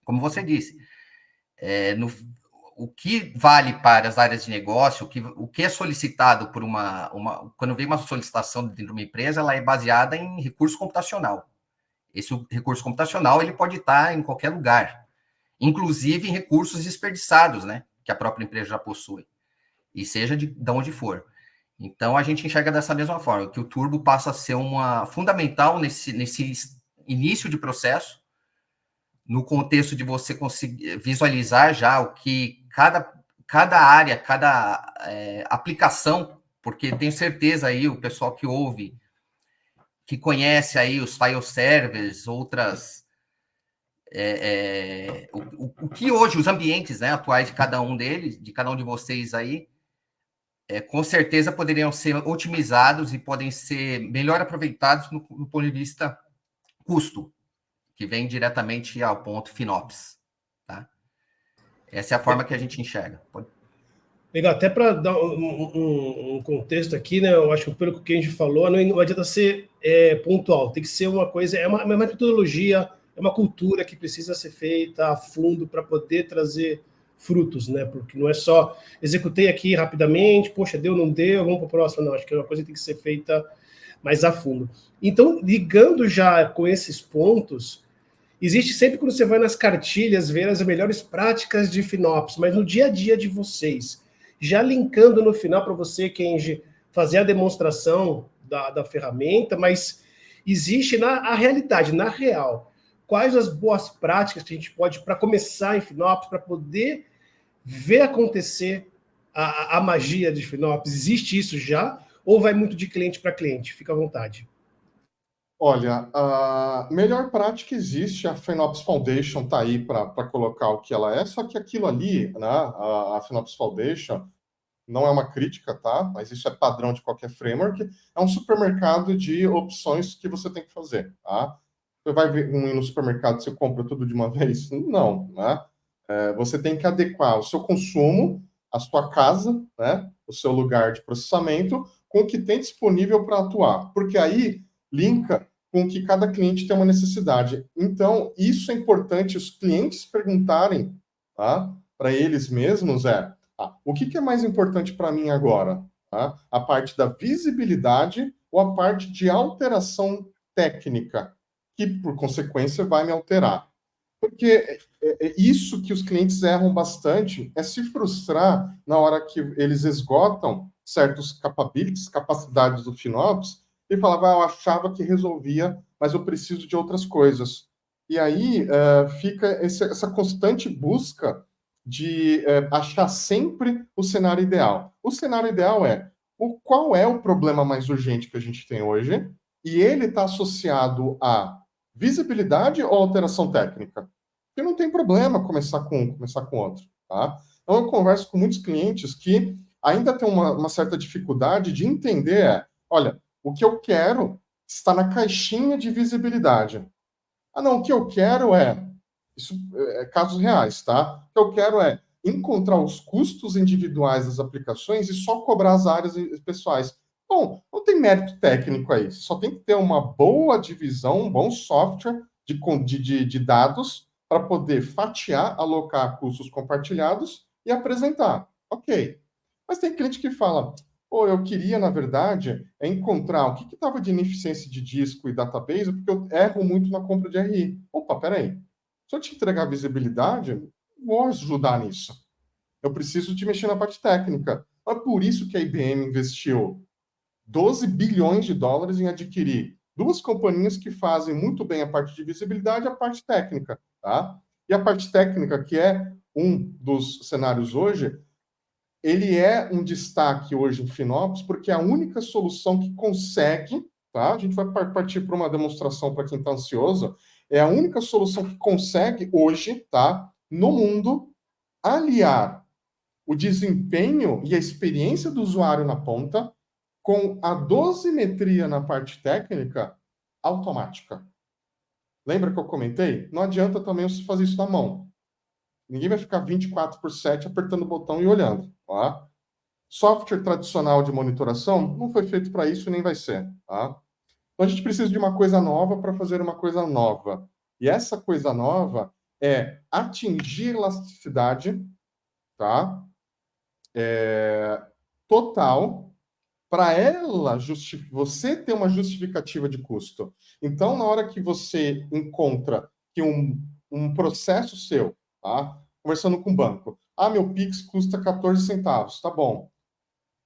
[SPEAKER 4] como você disse, o que vale para as áreas de negócio, o que é solicitado por quando vem uma solicitação dentro de uma empresa, ela é baseada em recurso computacional. Esse recurso computacional, ele pode estar em qualquer lugar, inclusive em recursos desperdiçados, né? Que a própria empresa já possui, e seja de onde for. Então, a gente enxerga dessa mesma forma, que o Turbo passa a ser fundamental nesse início de processo, no contexto de você conseguir visualizar já o que cada área, cada aplicação, porque tenho certeza aí, o pessoal que ouve, que conhece aí os file servers, outras... o que hoje, os ambientes, né, atuais de cada um deles, de cada um de vocês aí, com certeza poderiam ser otimizados e podem ser melhor aproveitados no ponto de vista custo, que vem diretamente ao ponto FinOps. Tá? Essa é a forma que a gente enxerga.
[SPEAKER 2] Legal, até para dar um contexto aqui, né? Eu acho que pelo que a gente falou, não adianta ser pontual, tem que ser uma coisa, é uma metodologia, é uma cultura que precisa ser feita a fundo para poder trazer frutos, né? Porque não é só executei aqui rapidamente, poxa, deu, não deu, vamos para o próximo. Não, acho que é uma coisa que tem que ser feita mais a fundo. Então, ligando já com esses pontos, existe sempre quando você vai nas cartilhas ver as melhores práticas de FinOps, mas no dia a dia de vocês, já linkando no final para você, Kenji, fazer a demonstração da ferramenta, mas existe a realidade, na real, quais as boas práticas que a gente pode, para começar em FinOps, para poder ver acontecer a magia de FinOps? Existe isso já? Ou vai muito de cliente para cliente? Fica à vontade.
[SPEAKER 3] Olha, a melhor prática existe, a FinOps Foundation está aí para colocar o que ela é, só que aquilo ali, né, a FinOps Foundation, não é uma crítica, tá? Mas isso é padrão de qualquer framework, é um supermercado de opções que você tem que fazer, tá? Você vai ir no supermercado, você compra tudo de uma vez? Não, né? Você tem que adequar o seu consumo, a sua casa, né? O seu lugar de processamento, com o que tem disponível para atuar. Porque aí linka com que cada cliente tem uma necessidade. Então, isso é importante os clientes perguntarem, tá? Para eles mesmos o que é mais importante para mim agora? Tá? A parte da visibilidade ou a parte de alteração técnica, que, por consequência, vai me alterar. Porque isso que os clientes erram bastante, é se frustrar na hora que eles esgotam certos capabilities, capacidades do FinOps, e falava, eu achava que resolvia, mas eu preciso de outras coisas. E aí fica essa constante busca de achar sempre o cenário ideal. O cenário ideal qual é o problema mais urgente que a gente tem hoje, e ele está associado a visibilidade ou alteração técnica? Porque não tem problema começar com outro, tá? Então, eu converso com muitos clientes que ainda têm uma certa dificuldade de entender, olha, o que eu quero está na caixinha de visibilidade. Não, o que eu quero isso é casos reais, tá? O que eu quero encontrar os custos individuais das aplicações e só cobrar as áreas pessoais. Bom, não tem mérito técnico aí, só tem que ter uma boa divisão, um bom software de dados para poder fatiar, alocar custos compartilhados e apresentar. Ok. Mas tem cliente que fala, eu queria, na verdade, encontrar o que estava de ineficiência de disco e database, porque eu erro muito na compra de RI. Opa, peraí. Se eu te entregar visibilidade, vou ajudar nisso. Eu preciso de mexer na parte técnica. É por isso que a IBM investiu 12 bilhões de dólares em adquirir duas companhias que fazem muito bem a parte de visibilidade e a parte técnica, tá? E a parte técnica, que é um dos cenários hoje, ele é um destaque hoje em FinOps, porque é a única solução que consegue, tá? A gente vai partir para uma demonstração para quem está ansioso, é a única solução que consegue hoje, tá? No mundo, aliar o desempenho e a experiência do usuário na ponta com a dosimetria na parte técnica automática. Lembra que eu comentei? Não adianta também você fazer isso na mão. Ninguém vai ficar 24/7 apertando o botão e olhando, tá? Software tradicional de monitoração não foi feito para isso e nem vai ser, tá? Então a gente precisa de uma coisa nova para fazer uma coisa nova. E essa coisa nova é atingir elasticidade, tá? Total, para você ter uma justificativa de custo. Então, na hora que você encontra que um processo seu, tá? Conversando com o banco, meu Pix custa 14 centavos, tá bom.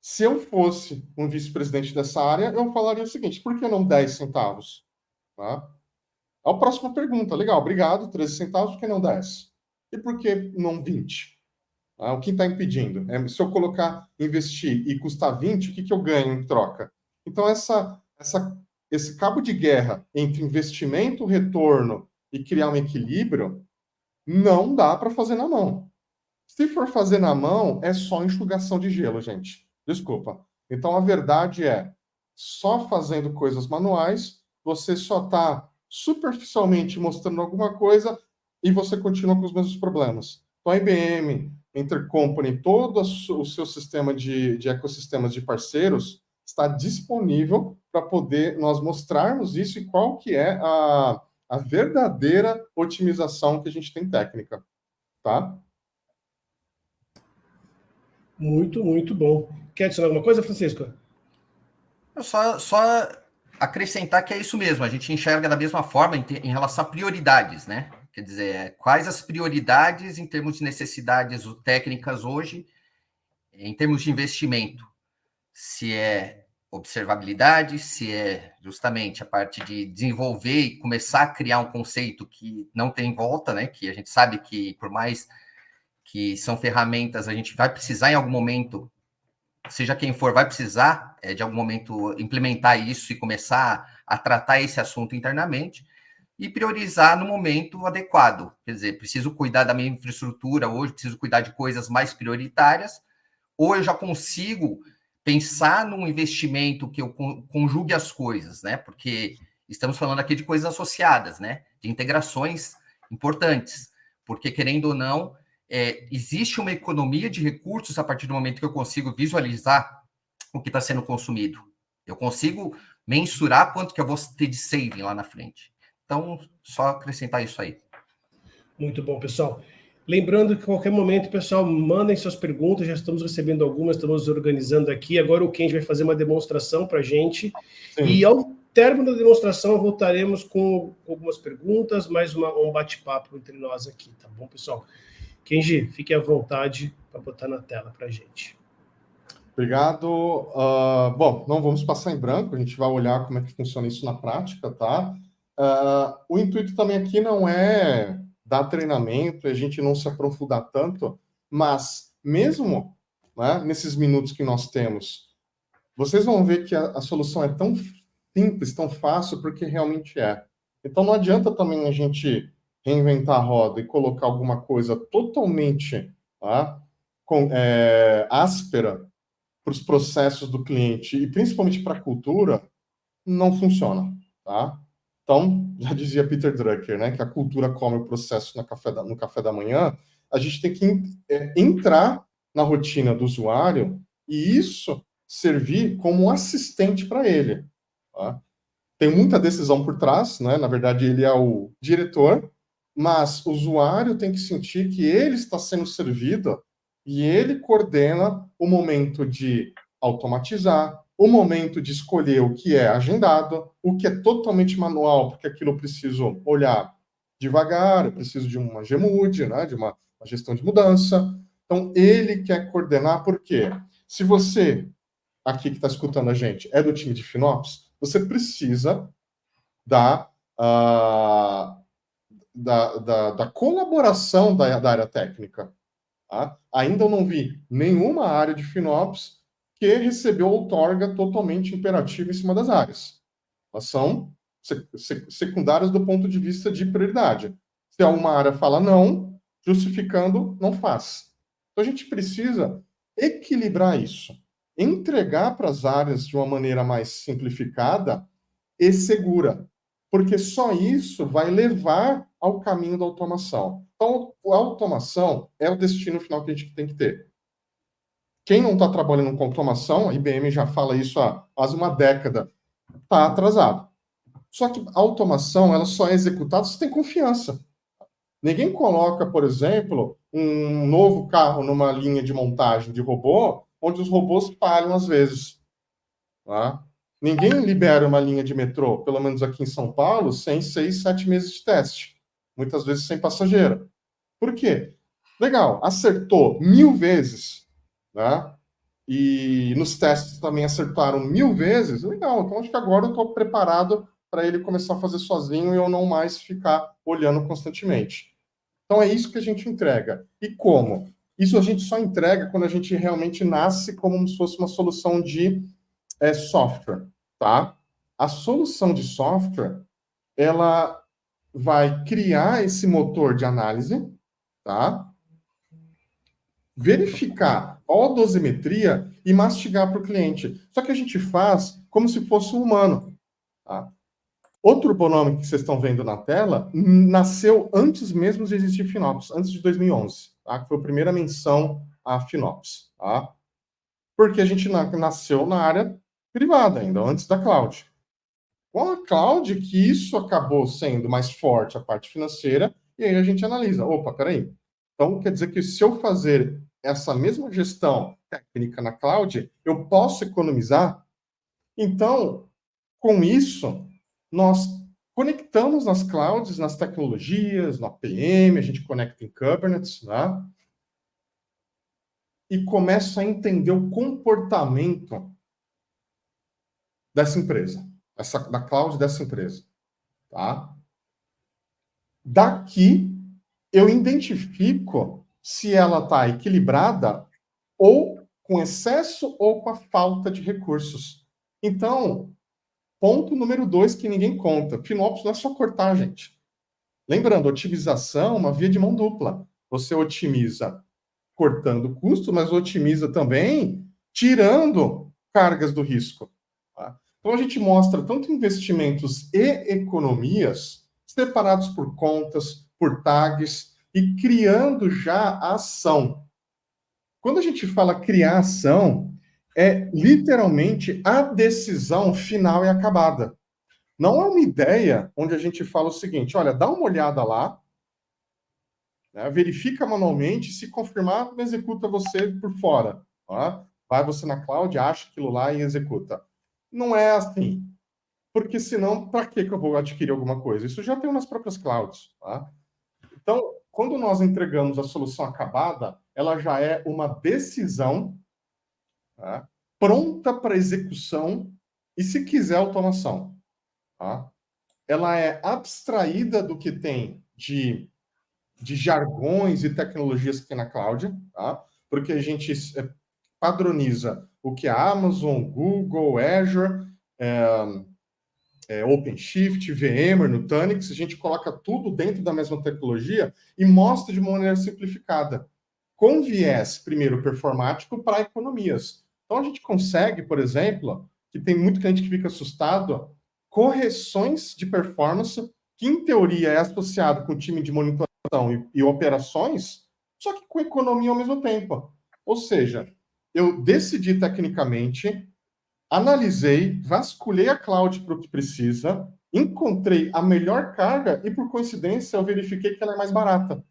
[SPEAKER 3] Se eu fosse um vice-presidente dessa área, eu falaria o seguinte, por que não 10 centavos? Tá? A próxima pergunta, legal, obrigado, 13 centavos, por que não 10? E por que não 20? O que está impedindo? Se eu investir e custar 20, o que eu ganho em troca? Então, esse cabo de guerra entre investimento, retorno e criar um equilíbrio, não dá para fazer na mão. Se for fazer na mão, é só enxugação de gelo, gente. Desculpa. Então, a verdade só fazendo coisas manuais, você só está superficialmente mostrando alguma coisa e você continua com os mesmos problemas. Então, a IBM, Intercompany, todo o seu sistema de ecossistemas de parceiros está disponível para poder nós mostrarmos isso e qual que é a verdadeira otimização que a gente tem técnica, tá?
[SPEAKER 2] Muito, muito bom. Quer adicionar alguma coisa, Francisco?
[SPEAKER 4] Eu só acrescentar que é isso mesmo, a gente enxerga da mesma forma em relação a prioridades, né? Quer dizer, quais as prioridades em termos de necessidades técnicas hoje, em termos de investimento? Se é observabilidade, se é justamente a parte de desenvolver e começar a criar um conceito que não tem volta, né? Que a gente sabe que, por mais que são ferramentas, a gente vai precisar em algum momento, seja quem for, vai precisar de algum momento implementar isso e começar a tratar esse assunto internamente e priorizar no momento adequado. Quer dizer, preciso cuidar da minha infraestrutura hoje, preciso cuidar de coisas mais prioritárias, ou eu já consigo pensar num investimento que eu conjugue as coisas, né? Porque estamos falando aqui de coisas associadas, né? De integrações importantes, porque, querendo ou não, existe uma economia de recursos a partir do momento que eu consigo visualizar o que está sendo consumido. Eu consigo mensurar quanto que eu vou ter de saving lá na frente. Então, só acrescentar isso aí.
[SPEAKER 2] Muito bom, pessoal. Lembrando que a qualquer momento, pessoal, mandem suas perguntas, já estamos recebendo algumas, estamos organizando aqui. Agora o Kenji vai fazer uma demonstração para a gente.
[SPEAKER 3] Sim.
[SPEAKER 2] E ao término da demonstração, voltaremos com algumas perguntas, mais um bate-papo entre nós aqui, tá bom, pessoal? Kenji, fique à vontade para botar na tela para a gente.
[SPEAKER 3] Obrigado. Bom, não vamos passar em branco, a gente vai olhar como é que funciona isso na prática, tá? O intuito também aqui não é dar treinamento, a gente não se aprofundar tanto, mas mesmo, né, nesses minutos que nós temos, vocês vão ver que a solução é tão simples, tão fácil, porque realmente é. Então não adianta também a gente reinventar a roda e colocar alguma coisa totalmente, tá, áspera para os processos do cliente e principalmente para a cultura, não funciona, tá? Então, já dizia Peter Drucker, né, que a cultura come o processo no café da manhã. A gente tem que entrar na rotina do usuário e isso servir como um assistente para ele. Tá? Tem muita decisão por trás, né? Na verdade, ele é o diretor, mas o usuário tem que sentir que ele está sendo servido e ele coordena o momento de automatizar, o momento de escolher o que é agendado, o que é totalmente manual, porque aquilo eu preciso olhar devagar, eu preciso de uma GMUD, né, de uma gestão de mudança. Então, ele quer coordenar, por quê? Se você, aqui que está escutando a gente, é do time de FinOps, você precisa da colaboração da área técnica. Tá? Ainda eu não vi nenhuma área de FinOps que recebeu outorga totalmente imperativa em cima das áreas. Elas são secundárias do ponto de vista de prioridade. Se uma área fala não, justificando, não faz. Então a gente precisa equilibrar isso, entregar para as áreas de uma maneira mais simplificada e segura, porque só isso vai levar ao caminho da automação. Então, a automação é o destino final que a gente tem que ter. Quem não está trabalhando com automação, a IBM já fala isso há quase uma década, está atrasado. Só que a automação, ela só é executada se tem confiança. Ninguém coloca, por exemplo, um novo carro numa linha de montagem de robô, onde os robôs falham às vezes. Tá? Ninguém libera uma linha de metrô, pelo menos aqui em São Paulo, sem 6, 7 meses de teste. Muitas vezes sem passageiro. Por quê? Legal, acertou 1000 vezes, né? E nos testes também acertaram 1000 vezes. Legal, então acho que agora eu estou preparado para ele começar a fazer sozinho e eu não mais ficar olhando constantemente. Então é isso que a gente entrega. E como? Isso a gente só entrega quando a gente realmente nasce como se fosse uma solução de software, tá? A solução de software, ela vai criar esse motor de análise, tá? Verificar a dosimetria e mastigar para o cliente. Só que a gente faz como se fosse um humano, tá? Outro Bonomic que vocês estão vendo na tela nasceu antes mesmo de existir FinOps, antes de 2011, tá? Que foi a primeira menção a FinOps, tá? Porque a gente nasceu na área privada ainda, antes da cloud. Com a cloud, que isso acabou sendo mais forte, a parte financeira, e aí a gente analisa, opa, peraí, então quer dizer que se eu fazer essa mesma gestão técnica na cloud, eu posso economizar? Então, com isso, nós conectamos nas clouds, nas tecnologias, no APM, a gente conecta em Kubernetes, né? E começa a entender o comportamento dessa empresa, da cloud dessa empresa, tá? Daqui, eu identifico se ela está equilibrada ou com excesso ou com a falta de recursos. Então, ponto número 2 que ninguém conta. FinOps não é só cortar, gente. Lembrando, otimização é uma via de mão dupla. Você otimiza cortando custo, mas otimiza também tirando cargas do risco. Tá? Então, a gente mostra tanto investimentos e economias separados por contas, por tags, e criando já a ação. Quando a gente fala criar ação, é literalmente a decisão final e acabada. Não é uma ideia onde a gente fala o seguinte, olha, dá uma olhada lá, né, verifica manualmente, se confirmar, executa você por fora. Tá? Vai você na cloud, acha aquilo lá e executa. Não é assim. Porque senão, para que eu vou adquirir alguma coisa? Isso já tem nas próprias clouds. Tá? Então, quando nós entregamos a solução acabada, ela já é uma decisão, tá, pronta para execução e, se quiser, automação. Tá? Ela é abstraída do que tem de jargões e tecnologias que tem na cloud, tá? Porque a gente padroniza o que a Amazon, Google, Azure, OpenShift, VMware, Nutanix, a gente coloca tudo dentro da mesma tecnologia e mostra de uma maneira simplificada, com viés, primeiro, performático para economias. Então, a gente consegue, por exemplo, que tem muito cliente que fica assustado, correções de performance, que em teoria é associado com o time de monitoração e operações, só que com economia ao mesmo tempo. Ou seja, eu decidi tecnicamente, analisei, vasculhei a cloud para o que precisa, encontrei a melhor carga e, por coincidência, eu verifiquei que ela é mais barata.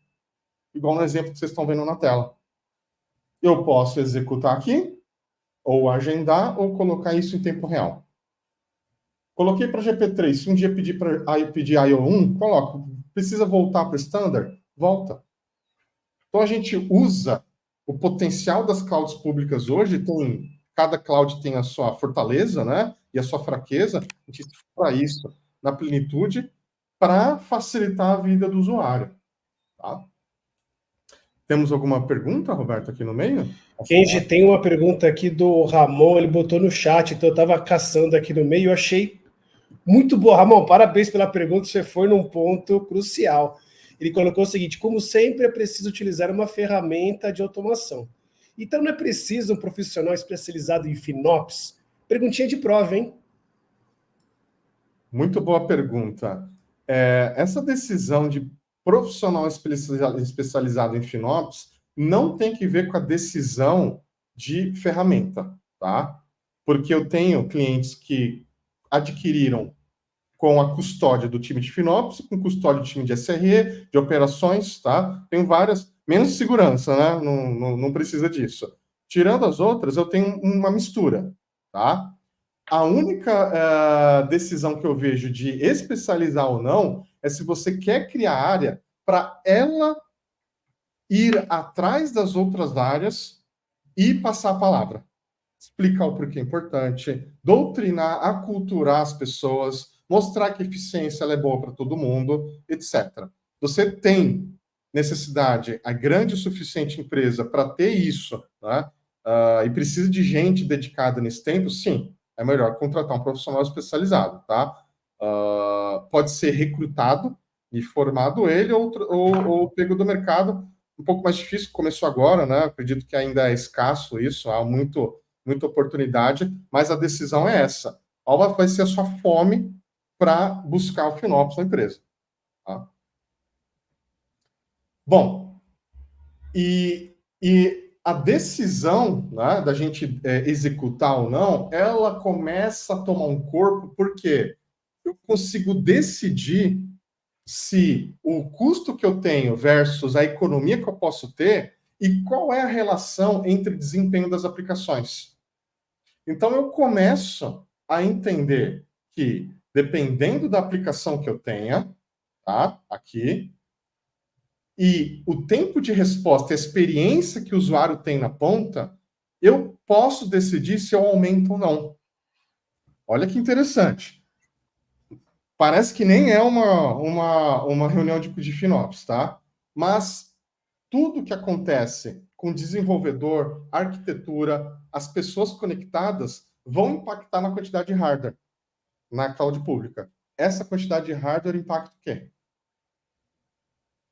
[SPEAKER 3] Igual no exemplo que vocês estão vendo na tela. Eu posso executar aqui, ou agendar, ou colocar isso em tempo real. Coloquei para GP3, se um dia pedir IO1, coloco. Precisa voltar para o standard? Volta. Então, a gente usa o potencial das clouds públicas hoje, cada cloud tem a sua fortaleza, né? E a sua fraqueza, a gente para isso na plenitude, para facilitar a vida do usuário. Tá? Temos alguma pergunta, Roberto, aqui no meio?
[SPEAKER 2] Kenji, tem uma pergunta aqui do Ramon, ele botou no chat, então eu estava caçando aqui no meio, eu achei muito boa. Ramon, parabéns pela pergunta, você foi num ponto crucial. Ele colocou o seguinte, como sempre é preciso utilizar uma ferramenta de automação. Então não é preciso um profissional especializado em FinOps? Perguntinha de prova, hein?
[SPEAKER 3] Muito boa pergunta. Essa decisão de profissional especializado em FinOps não tem que ver com a decisão de ferramenta, tá? Porque eu tenho clientes que adquiriram com a custódia do time de FinOps, com custódia do time de SRE, de operações, tá? Tem várias, menos segurança, né? Não precisa disso. Tirando as outras, eu tenho uma mistura, tá? A única decisão que eu vejo de especializar ou não é se você quer criar área para ela ir atrás das outras áreas e passar a palavra. Explicar o porquê é importante, doutrinar, aculturar as pessoas, mostrar que a eficiência ela é boa para todo mundo, etc. Você tem necessidade, a grande o suficiente empresa para ter isso, né? E precisa de gente dedicada nesse tempo, sim, é melhor contratar um profissional especializado, tá? Pode ser recrutado e formado ele ou pego do mercado, um pouco mais difícil, começou agora, né? Acredito que ainda é escasso isso, há muita oportunidade, mas a decisão é essa. Qual vai ser a sua fome para buscar o FinOps na empresa? Tá? Bom, e a decisão, né, da gente executar ou não, ela começa a tomar um corpo, porque eu consigo decidir se o custo que eu tenho versus a economia que eu posso ter e qual é a relação entre desempenho das aplicações. Então, eu começo a entender que, dependendo da aplicação que eu tenha, tá, aqui, e o tempo de resposta, a experiência que o usuário tem na ponta, eu posso decidir se eu aumento ou não. Olha que interessante. Parece que nem é uma reunião de FinOps, tá? Mas tudo que acontece com desenvolvedor, arquitetura, as pessoas conectadas vão impactar na quantidade de hardware na cloud pública. Essa quantidade de hardware impacta o quê?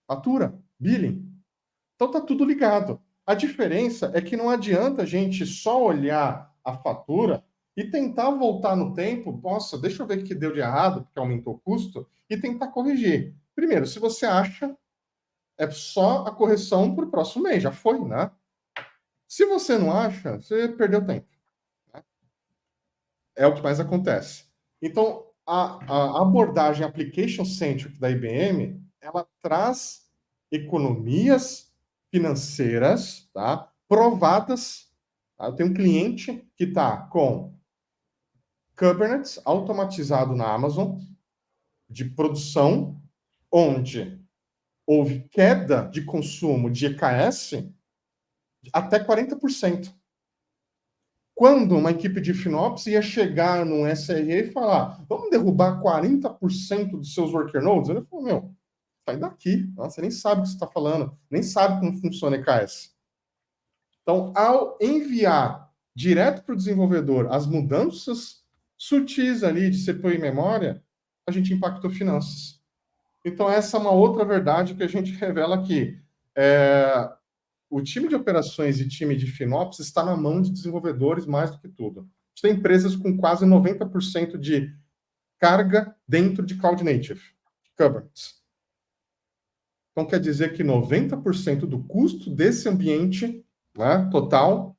[SPEAKER 3] Fatura, billing. Então tá tudo ligado. A diferença é que não adianta a gente só olhar a fatura e tentar voltar no tempo, nossa, deixa eu ver o que deu de errado, porque aumentou o custo, e tentar corrigir. Primeiro, se você acha, é só a correção para o próximo mês, já foi, né? Se você não acha, você perdeu tempo. Né? É o que mais acontece. Então, a abordagem application-centric da IBM, ela traz economias financeiras, tá? Provadas. Tá? Eu tenho um cliente que está com Kubernetes automatizado na Amazon, de produção, onde houve queda de consumo de EKS até 40%. Quando uma equipe de FinOps ia chegar num SRE e falar, vamos derrubar 40% dos seus worker nodes? Ele falou, meu, sai daqui, você nem sabe o que você está falando, nem sabe como funciona EKS. Então, ao enviar direto para o desenvolvedor as mudanças sutis ali de CPU e memória, a gente impactou finanças. Então, essa é uma outra verdade que a gente revela aqui. O time de operações e time de FinOps está na mão de desenvolvedores mais do que tudo. A gente tem empresas com quase 90% de carga dentro de Cloud Native, Kubernetes. Então, quer dizer que 90% do custo desse ambiente, né, total,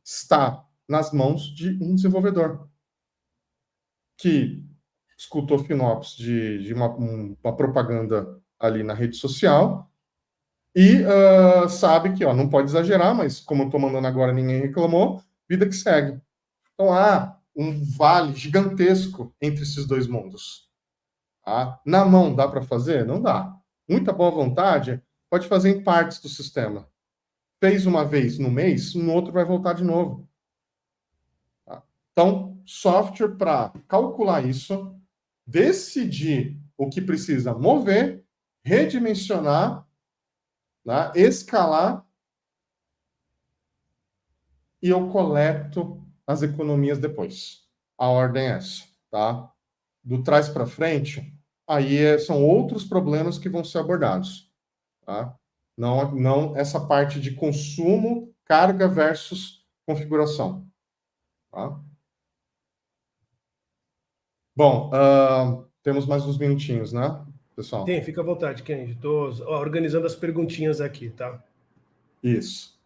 [SPEAKER 3] está nas mãos de um desenvolvedor que escutou FinOps de uma propaganda ali na rede social e sabe que não pode exagerar, mas como eu estou mandando agora, ninguém reclamou, vida que segue. Então há um vale gigantesco entre esses dois mundos. Tá? Na mão dá para fazer? Não dá. Muita boa vontade pode fazer em partes do sistema. Fez uma vez no mês, no outro vai voltar de novo. Tá? Então, software para calcular isso, decidir o que precisa mover, redimensionar, né, escalar, e eu coleto as economias depois. A ordem é essa, tá? Do trás para frente, aí são outros problemas que vão ser abordados, tá? Não essa parte de consumo, carga versus configuração, tá? Bom, temos mais uns minutinhos, né, pessoal?
[SPEAKER 2] Tem, fica à vontade, Kenji. Estou organizando as perguntinhas aqui, tá?
[SPEAKER 3] Isso.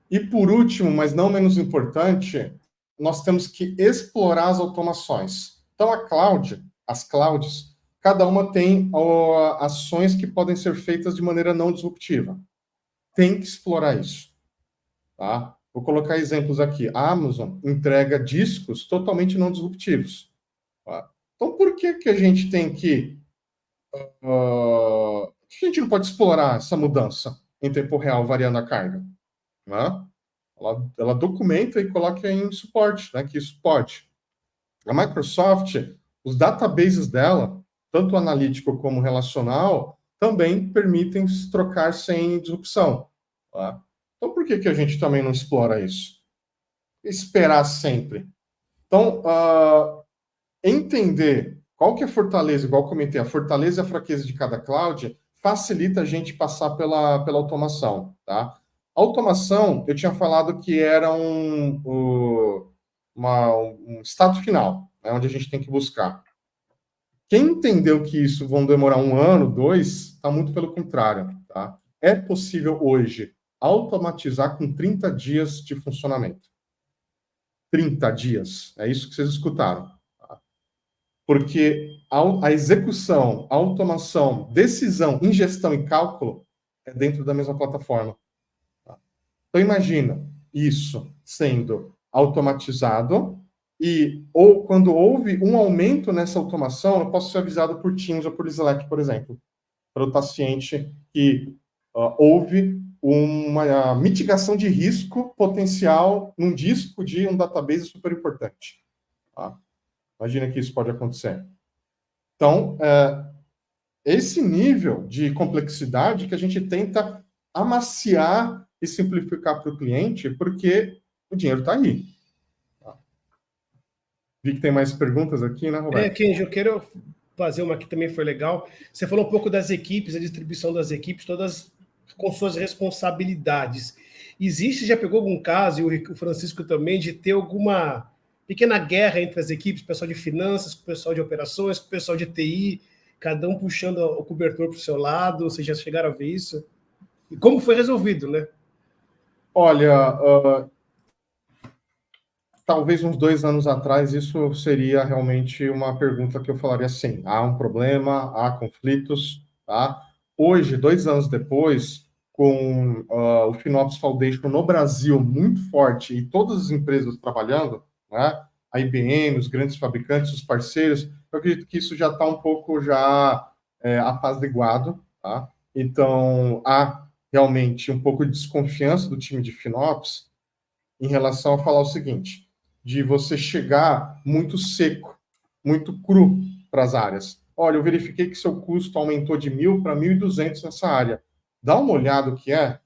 [SPEAKER 3] E por último, mas não menos importante, nós temos que explorar as automações. Então, as clouds, cada uma tem ações que podem ser feitas de maneira não disruptiva. Tem que explorar isso. Tá? Vou colocar exemplos aqui. A Amazon entrega discos totalmente não disruptivos. Tá? Então, por que a gente tem que... a gente não pode explorar essa mudança em tempo real, variando a carga? Né? Ela documenta e coloca em suporte, né, que isso pode. A Microsoft, os databases dela, tanto analítico como relacional, também permitem se trocar sem disrupção. Tá? Então, por que a gente também não explora isso? Esperar sempre. Então, entender qual que é a fortaleza, igual eu comentei, a fortaleza e a fraqueza de cada cloud, facilita a gente passar pela automação, tá? A automação, eu tinha falado que era um estado final, né, onde a gente tem que buscar. Quem entendeu que isso vão demorar 1 ano, 2, está muito pelo contrário. Tá? É possível hoje automatizar com 30 dias de funcionamento. 30 dias, é isso que vocês escutaram. Tá? Porque a execução, a automação, decisão, ingestão e cálculo é dentro da mesma plataforma. Então, imagina isso sendo automatizado ou quando houve um aumento nessa automação, eu posso ser avisado por Teams ou por Slack, por exemplo, para o paciente que houve uma mitigação de risco potencial num disco de um database super importante. Tá? Imagina que isso pode acontecer. Então, esse nível de complexidade que a gente tenta amaciar e simplificar para o cliente, porque o dinheiro está aí. Vi que tem mais perguntas aqui, né, Roberto?
[SPEAKER 2] Kenji, eu quero fazer uma que também foi legal. Você falou um pouco das equipes, a distribuição das equipes, todas com suas responsabilidades. Existe, já pegou algum caso, e o Francisco também, de ter alguma pequena guerra entre as equipes, o pessoal de finanças, com o pessoal de operações, com o pessoal de TI, cada um puxando o cobertor para o seu lado? Vocês já chegaram a ver isso? E como foi resolvido, né?
[SPEAKER 3] Olha, talvez uns 2 anos atrás isso seria realmente uma pergunta que eu falaria assim, há um problema, há conflitos, tá? Hoje, 2 anos depois, com o FinOps Foundation no Brasil muito forte e todas as empresas trabalhando, né? A IBM, os grandes fabricantes, os parceiros, eu acredito que isso já está um pouco apaziguado, tá? Então, há realmente um pouco de desconfiança do time de FinOps em relação a falar o seguinte, de você chegar muito seco, muito cru para as áreas. Olha, eu verifiquei que seu custo aumentou de 1.000 para 1.200 nessa área. Dá uma olhada o que é.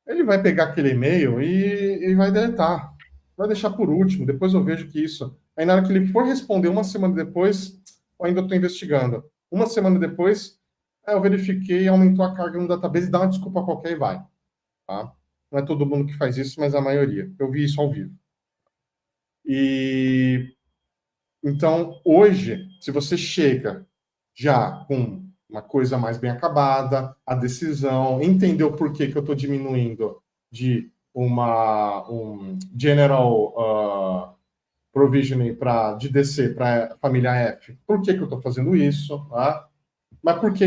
[SPEAKER 3] Ele vai pegar aquele e-mail e vai deletar. Vai deixar por último, depois eu vejo que isso. Aí na hora que ele for responder uma semana depois, eu ainda estou investigando. Uma semana depois, eu verifiquei, aumentou a carga no database, dá uma desculpa qualquer e vai. Tá? Não é todo mundo que faz isso, mas a maioria. Eu vi isso ao vivo. E então, hoje, se você chega já com uma coisa mais bem acabada, a decisão, entender o porquê que eu estou diminuindo de um general provisioning de DC para família F, por que eu estou fazendo isso? Tá? Mas por que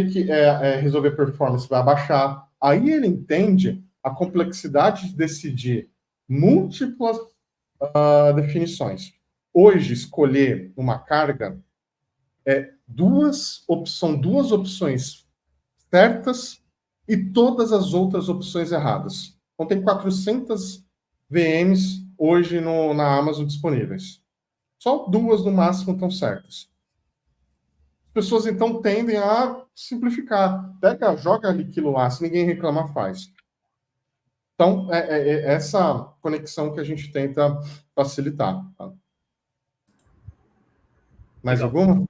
[SPEAKER 3] resolver performance vai abaixar? Aí ele entende a complexidade de decidir múltiplas definições. Hoje, escolher uma carga são duas opções certas e todas as outras opções erradas. Então, tem 400 VMs hoje na Amazon disponíveis. Só 2 no máximo estão certas. As pessoas, então, tendem a simplificar. Joga aquilo lá, se ninguém reclamar, faz. Então, é essa conexão que a gente tenta facilitar. Tá? Mais
[SPEAKER 2] Legal.
[SPEAKER 3] alguma?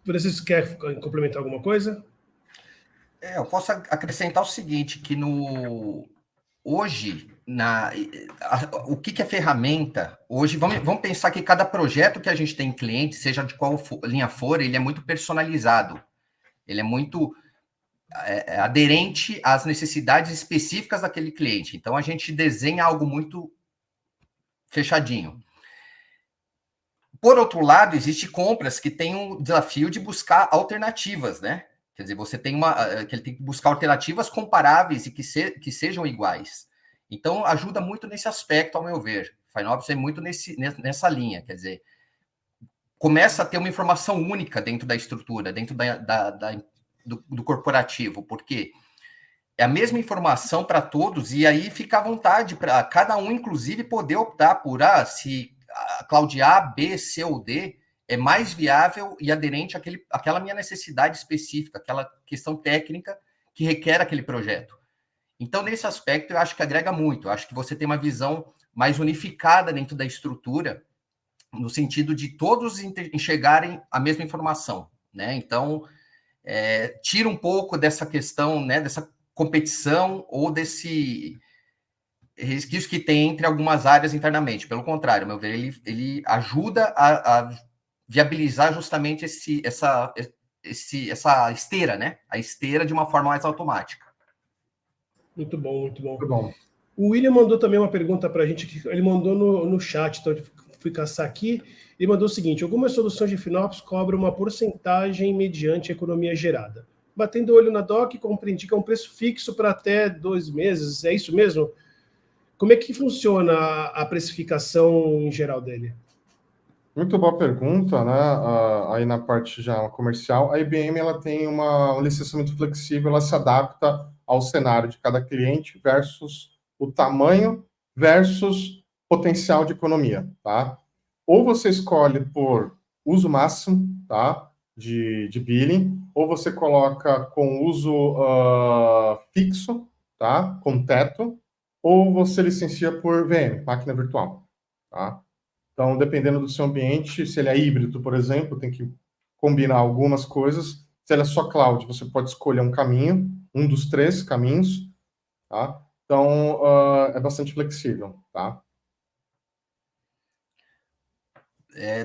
[SPEAKER 2] Francisco, quer complementar alguma coisa?
[SPEAKER 4] Eu posso acrescentar o seguinte, que hoje, o que é ferramenta? Hoje, vamos pensar que cada projeto que a gente tem em cliente, seja de qual linha for, ele é muito personalizado. Ele é muito aderente às necessidades específicas daquele cliente. Então, a gente desenha algo muito fechadinho. Por outro lado, existem compras que têm um desafio de buscar alternativas, né? Quer dizer, você tem que ele tem que buscar alternativas comparáveis e que sejam iguais. Então, ajuda muito nesse aspecto, ao meu ver. FinOps é muito nessa linha, quer dizer, começa a ter uma informação única dentro da estrutura, dentro do corporativo, porque é a mesma informação para todos e aí fica à vontade para cada um, inclusive, poder optar por se a cloud A, B, C ou D é mais viável e aderente àquela minha necessidade específica, aquela questão técnica que requer aquele projeto. Então, nesse aspecto, eu acho que agrega muito. Eu acho que você tem uma visão mais unificada dentro da estrutura, no sentido de todos enxergarem a mesma informação, né? Então, tira um pouco dessa questão, né, dessa competição ou desse resquício que tem entre algumas áreas internamente. Pelo contrário, ao meu ver, ele ajuda a viabilizar justamente essa esteira, né? A esteira de uma forma mais automática.
[SPEAKER 2] Muito bom, muito bom.
[SPEAKER 3] Muito bom.
[SPEAKER 2] O William mandou também uma pergunta para a gente, ele mandou no chat, então eu fui caçar aqui. Ele mandou o seguinte: algumas soluções de FinOps cobram uma porcentagem mediante a economia gerada. Batendo o olho na doc, compreendi que é um preço fixo para até 2 meses. É isso mesmo? Como é que funciona a precificação em geral dele?
[SPEAKER 3] Muito boa pergunta, né? Aí na parte já comercial, a IBM ela tem um licenciamento flexível, ela se adapta ao cenário de cada cliente versus o tamanho versus potencial de economia, tá? Ou você escolhe por uso máximo, tá? De billing, ou você coloca com uso fixo, tá? Com teto, ou você licencia por VM, máquina virtual, tá? Então, dependendo do seu ambiente, se ele é híbrido, por exemplo, tem que combinar algumas coisas. Se ele é só cloud, você pode escolher um caminho, um dos 3 caminhos. tá? Então, é bastante flexível, tá?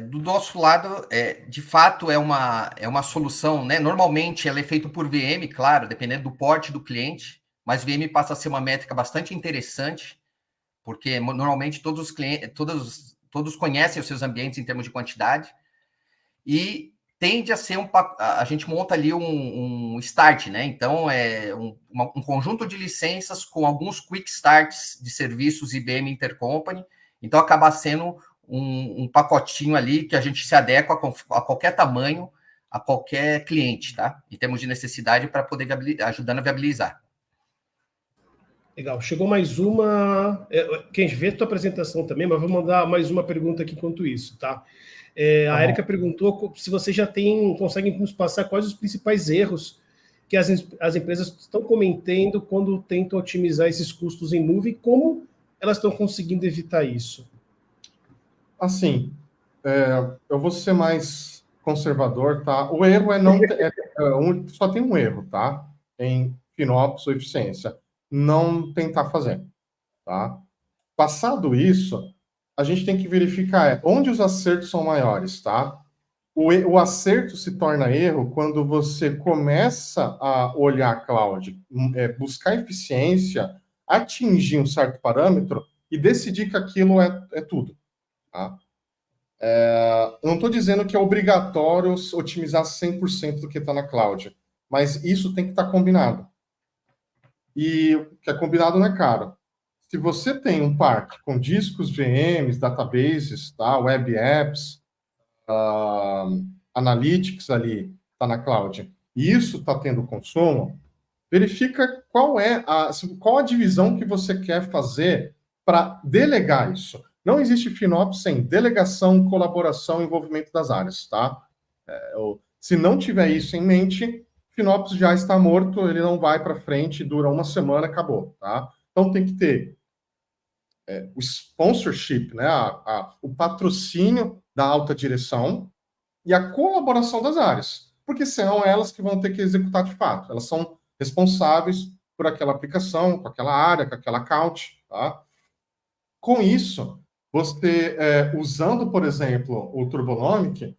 [SPEAKER 4] Do nosso lado, de fato, é uma solução, né? Normalmente ela é feita por VM, claro, dependendo do porte do cliente, mas VM passa a ser uma métrica bastante interessante, porque normalmente todos os clientes, todos conhecem os seus ambientes em termos de quantidade, e tende a ser a gente monta ali um start, né? Então, um conjunto de licenças com alguns quick starts de serviços IBM Intercompany, então acaba sendo um pacotinho ali que a gente se adequa a qualquer tamanho, a qualquer cliente, tá? Em termos de necessidade, para poder ajudando a viabilizar.
[SPEAKER 2] Legal. Chegou mais uma. Quem vê a tua apresentação também, mas vou mandar mais uma pergunta aqui enquanto isso, tá? A Érica perguntou se você já conseguem nos passar quais os principais erros que as empresas estão cometendo quando tentam otimizar esses custos em nuvem e como elas estão conseguindo evitar isso.
[SPEAKER 3] Assim, eu vou ser mais conservador, tá? O erro só tem um erro, tá? Em FinOps ou eficiência. Não tentar fazer, tá? Passado isso, a gente tem que verificar onde os acertos são maiores, tá? O acerto se torna erro quando você começa a olhar a cloud, buscar eficiência, atingir um certo parâmetro e decidir que aquilo é tudo, tá? Eu não estou dizendo que é obrigatório otimizar 100% do que está na cloud, mas isso tem que estar combinado. E o que é combinado não é caro. Se você tem um parque com discos, VMs, databases, tá, web apps, analytics ali, está na cloud, e isso está tendo consumo, verifica qual a divisão que você quer fazer para delegar isso. Não existe FinOps sem delegação, colaboração e envolvimento das áreas, tá? Se não tiver isso em mente, FinOps já está morto, ele não vai para frente, dura uma semana, acabou, tá? Então tem que ter o sponsorship, né? O patrocínio da alta direção e a colaboração das áreas, porque são elas que vão ter que executar de fato. Elas são responsáveis por aquela aplicação, com aquela área, com aquela account, tá? Com isso, você, usando, por exemplo, o Turbonomic,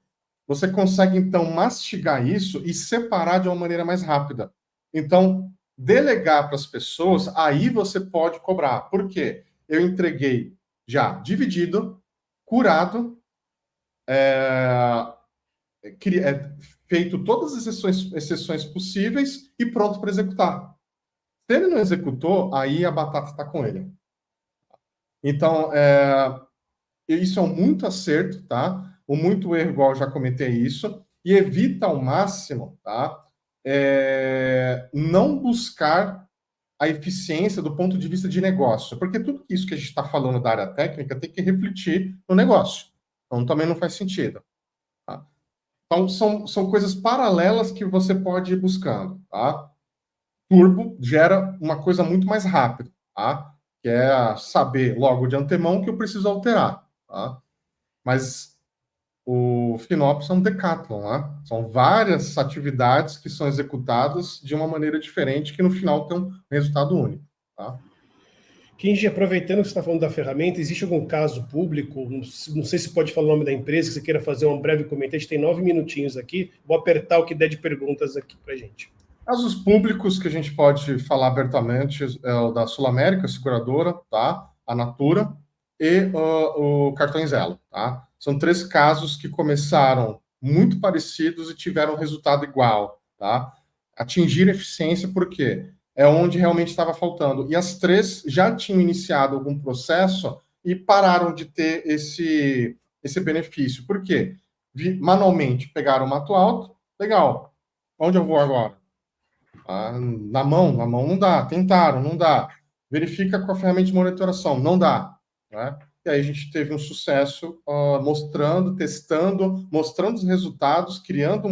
[SPEAKER 3] você consegue, então, mastigar isso e separar de uma maneira mais rápida. Então, delegar para as pessoas, aí você pode cobrar. Por quê? Eu entreguei já dividido, curado, feito todas as exceções possíveis e pronto para executar. Se ele não executou, aí a batata está com ele. Então, isso é um muito acerto, tá? O muito erro, igual eu já comentei isso, e evita ao máximo, tá? Não buscar a eficiência do ponto de vista de negócio, porque tudo isso que a gente está falando da área técnica tem que refletir no negócio. Então, também não faz sentido. Tá? Então, são coisas paralelas que você pode ir buscando, tá? Turbo gera uma coisa muito mais rápida, tá? Que é saber logo de antemão que eu preciso alterar, tá? Mas o FinOps é um decathlon, né? São várias atividades que são executadas de uma maneira diferente que no final tem um resultado único, tá?
[SPEAKER 2] Kenji, aproveitando que você está falando da ferramenta, existe algum caso público, não sei se pode falar o nome da empresa, que você queira fazer um breve comentário, a gente tem 9 minutinhos aqui, vou apertar o que der de perguntas aqui para a gente.
[SPEAKER 3] Casos públicos que a gente pode falar abertamente é o da Sul América, seguradora, tá? A Natura e o Cartões Elo, tá? São 3 casos que começaram muito parecidos e tiveram resultado igual, tá? Atingir eficiência, por quê? É onde realmente estava faltando. E as 3 já tinham iniciado algum processo e pararam de ter esse benefício. Por quê? Manualmente pegaram o mato alto, legal. Onde eu vou agora? Na mão não dá. Tentaram, não dá. Verifica com a ferramenta de monitoração, não dá. Né? E aí a gente teve um sucesso mostrando, testando, mostrando os resultados, criando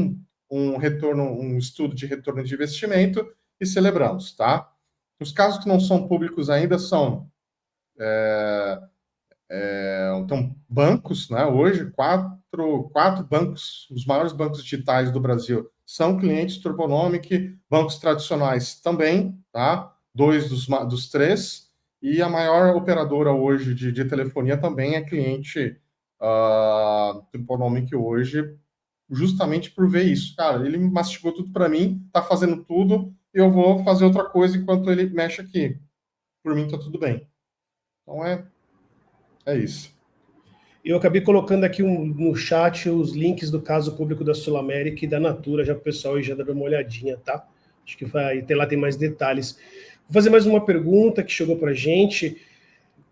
[SPEAKER 3] um retorno, um estudo de retorno de investimento e celebramos, tá? Os casos que não são públicos ainda são então, bancos, né? Hoje, quatro bancos, os maiores bancos digitais do Brasil, são clientes Turbonomic, bancos tradicionais também, tá? 2 dos 3, e a maior operadora hoje de telefonia também é cliente do Ponomic hoje, justamente por ver isso. Cara, ele mastigou tudo para mim, tá fazendo tudo, eu vou fazer outra coisa enquanto ele mexe aqui. Por mim tá tudo bem. Então é isso.
[SPEAKER 2] Eu acabei colocando aqui no chat os links do caso público da Sul América e da Natura, já para o pessoal já dar uma olhadinha, tá? Acho que lá tem mais detalhes. Vou fazer mais uma pergunta que chegou para a gente.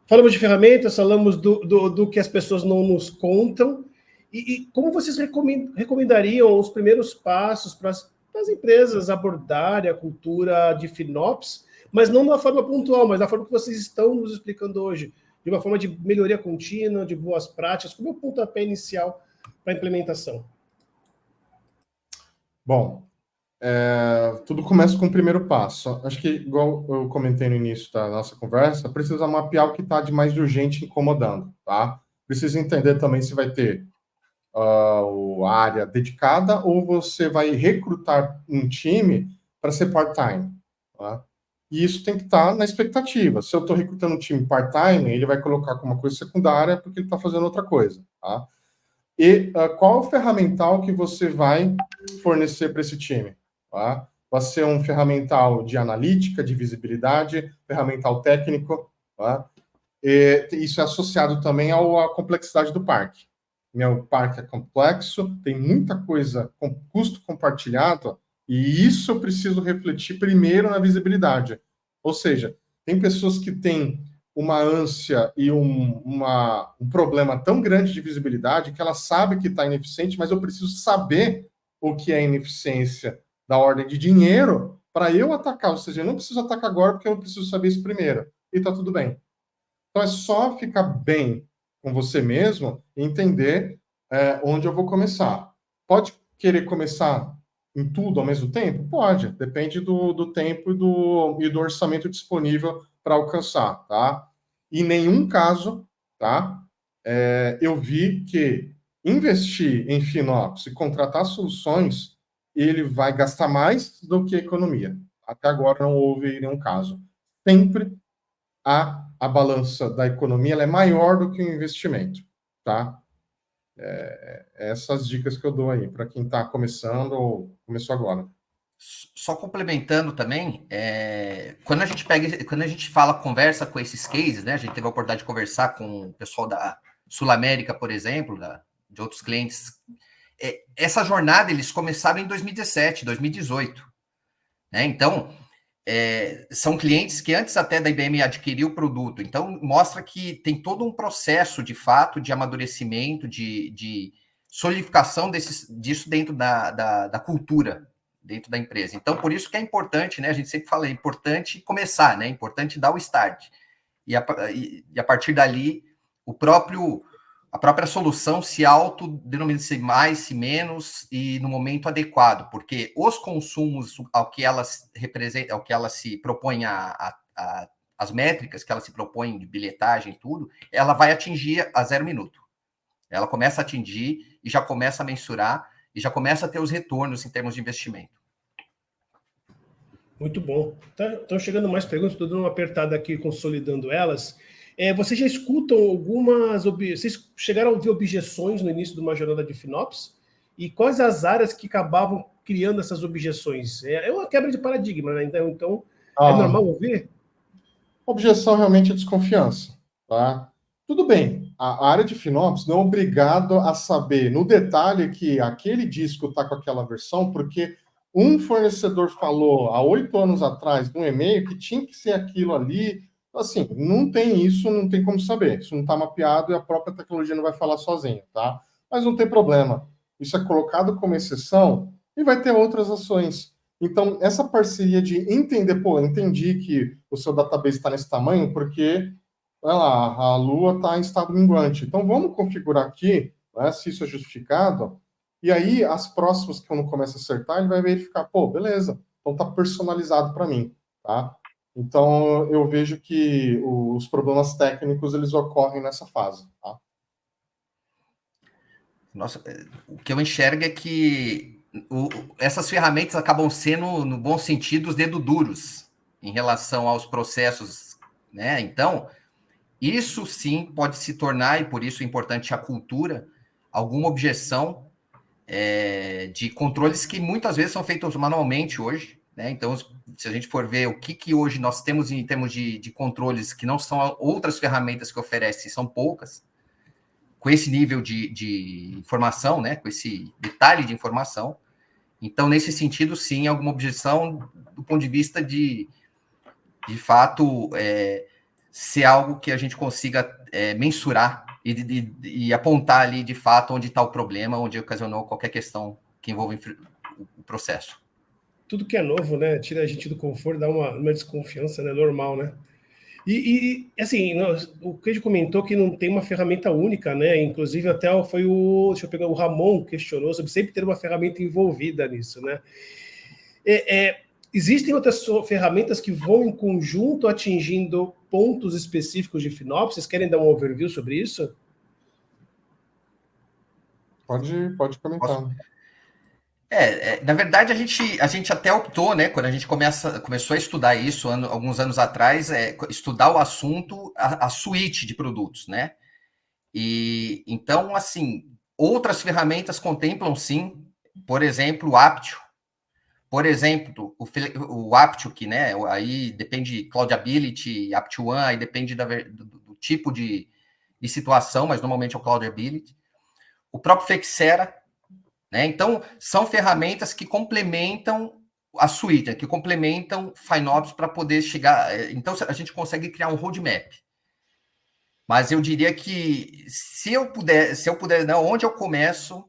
[SPEAKER 2] Falamos de ferramentas, falamos do que as pessoas não nos contam. E como vocês recomendariam os primeiros passos para as empresas abordarem a cultura de FinOps, mas não da forma pontual, mas da forma que vocês estão nos explicando hoje, de uma forma de melhoria contínua, de boas práticas, como é o pontapé inicial para a implementação?
[SPEAKER 3] Bom, tudo começa com o primeiro passo. Acho que, igual eu comentei no início da nossa conversa, precisa mapear o que está de mais urgente incomodando, tá? Precisa entender também se vai ter a área dedicada ou você vai recrutar um time para ser part-time, tá? E isso tem que estar na expectativa. Se eu estou recrutando um time part-time, ele vai colocar como uma coisa secundária porque ele está fazendo outra coisa, tá? E qual o ferramental que você vai fornecer para esse time? Tá? Vai ser um ferramental de analítica, de visibilidade, ferramental técnico, tá? E isso é associado também à complexidade do parque. O parque é complexo, tem muita coisa com custo compartilhado, e isso eu preciso refletir primeiro na visibilidade. Ou seja, tem pessoas que têm uma ânsia e um problema tão grande de visibilidade que ela sabe que está ineficiente, mas eu preciso saber o que é ineficiência da ordem de dinheiro para eu atacar. Ou seja, eu não preciso atacar agora porque eu não preciso saber isso primeiro. E está tudo bem. Então, é só ficar bem com você mesmo e entender onde eu vou começar. Pode querer começar em tudo ao mesmo tempo? Pode. Depende do tempo e do orçamento disponível para alcançar, tá? Em nenhum caso, tá? Eu vi que investir em FinOps e contratar soluções, ele vai gastar mais do que economia. Até agora não houve nenhum caso. Sempre a balança da economia ela é maior do que o investimento, tá? Essas dicas que eu dou aí para quem está começando ou começou agora.
[SPEAKER 4] Só complementando também, quando a gente conversa com esses cases, né? A gente teve a oportunidade de conversar com o pessoal da Sul América, por exemplo, de outros clientes. Essa jornada eles começaram em 2017, 2018, né? Então, são clientes que antes até da IBM adquirir o produto. Então, mostra que tem todo um processo, de fato, de amadurecimento, de solidificação disso dentro da cultura, dentro da empresa. Então, por isso que é importante, né? A gente sempre fala, é importante começar, né? É importante dar o start. E a partir dali, a própria solução se autodenomina se mais, se menos, e no momento adequado, porque os consumos ao que elas representam, ao que elas se propõem as métricas que ela se propõe de bilhetagem e tudo, ela vai atingir a 0 minuto. Ela começa a atingir e já começa a mensurar e já começa a ter os retornos em termos de investimento.
[SPEAKER 2] Muito bom. Estão chegando mais perguntas, estou dando uma apertada aqui, consolidando elas. Vocês já escutam vocês chegaram a ouvir objeções no início de uma jornada de FinOps? E quais as áreas que acabavam criando essas objeções? É uma quebra de paradigma, né? Então é normal ouvir?
[SPEAKER 3] Objeção realmente é desconfiança, tá? Tudo bem, a área de FinOps não é obrigado a saber no detalhe que aquele disco está com aquela versão, porque um fornecedor falou há 8 anos atrás num e-mail que tinha que ser aquilo ali. Assim, não tem isso, não tem como saber. Isso não está mapeado e a própria tecnologia não vai falar sozinha, tá? Mas não tem problema. Isso é colocado como exceção e vai ter outras ações. Então, essa parceria de entender, entendi que o seu database está nesse tamanho porque, olha lá, a Lua está em estado minguante. Então, vamos configurar aqui, né, se isso é justificado, e aí, as próximas que quando começa a acertar, ele vai verificar, beleza, então está personalizado para mim, tá? Então, eu vejo que os problemas técnicos, eles ocorrem nessa fase, tá?
[SPEAKER 4] Nossa, o que eu enxergo é que essas ferramentas acabam sendo, no bom sentido, os dedos duros, em relação aos processos, né? Então, isso sim pode se tornar, e por isso é importante a cultura, alguma objeção de controles que muitas vezes são feitos manualmente hoje, né? Então, se a gente for ver o que hoje nós temos em termos de controles que não são outras ferramentas que oferecem, são poucas, com esse nível de informação, né? Com esse detalhe de informação. Então, nesse sentido, sim, alguma objeção do ponto de vista de fato, ser algo que a gente consiga mensurar e apontar ali, de fato, onde está o problema, onde ocasionou qualquer questão que envolva o processo.
[SPEAKER 2] Tudo que é novo, né? Tira a gente do conforto, dá uma desconfiança, né? Normal, né? E assim, o que a gente comentou que não tem uma ferramenta única, né? Inclusive, até foi deixa eu pegar, o Ramon questionou sobre sempre ter uma ferramenta envolvida nisso, né? Existem outras ferramentas que vão em conjunto atingindo pontos específicos de FinOps? Vocês querem dar um overview sobre isso?
[SPEAKER 3] Pode comentar.
[SPEAKER 4] Na verdade, a gente até optou, né, quando a gente começou a estudar isso alguns anos atrás, estudar o assunto, a suíte de produtos, né? E então, assim, outras ferramentas contemplam sim, por exemplo, o Aptio. Por exemplo, o Aptio, que, né, aí depende de Cloudability, Aptio One, aí depende do tipo de situação, mas normalmente é o Cloudability. O próprio Flexera, né? Então, são ferramentas que complementam a suíte, que complementam FinOps para poder chegar. Então, a gente consegue criar um roadmap. Mas eu diria que se eu puder, não, onde eu começo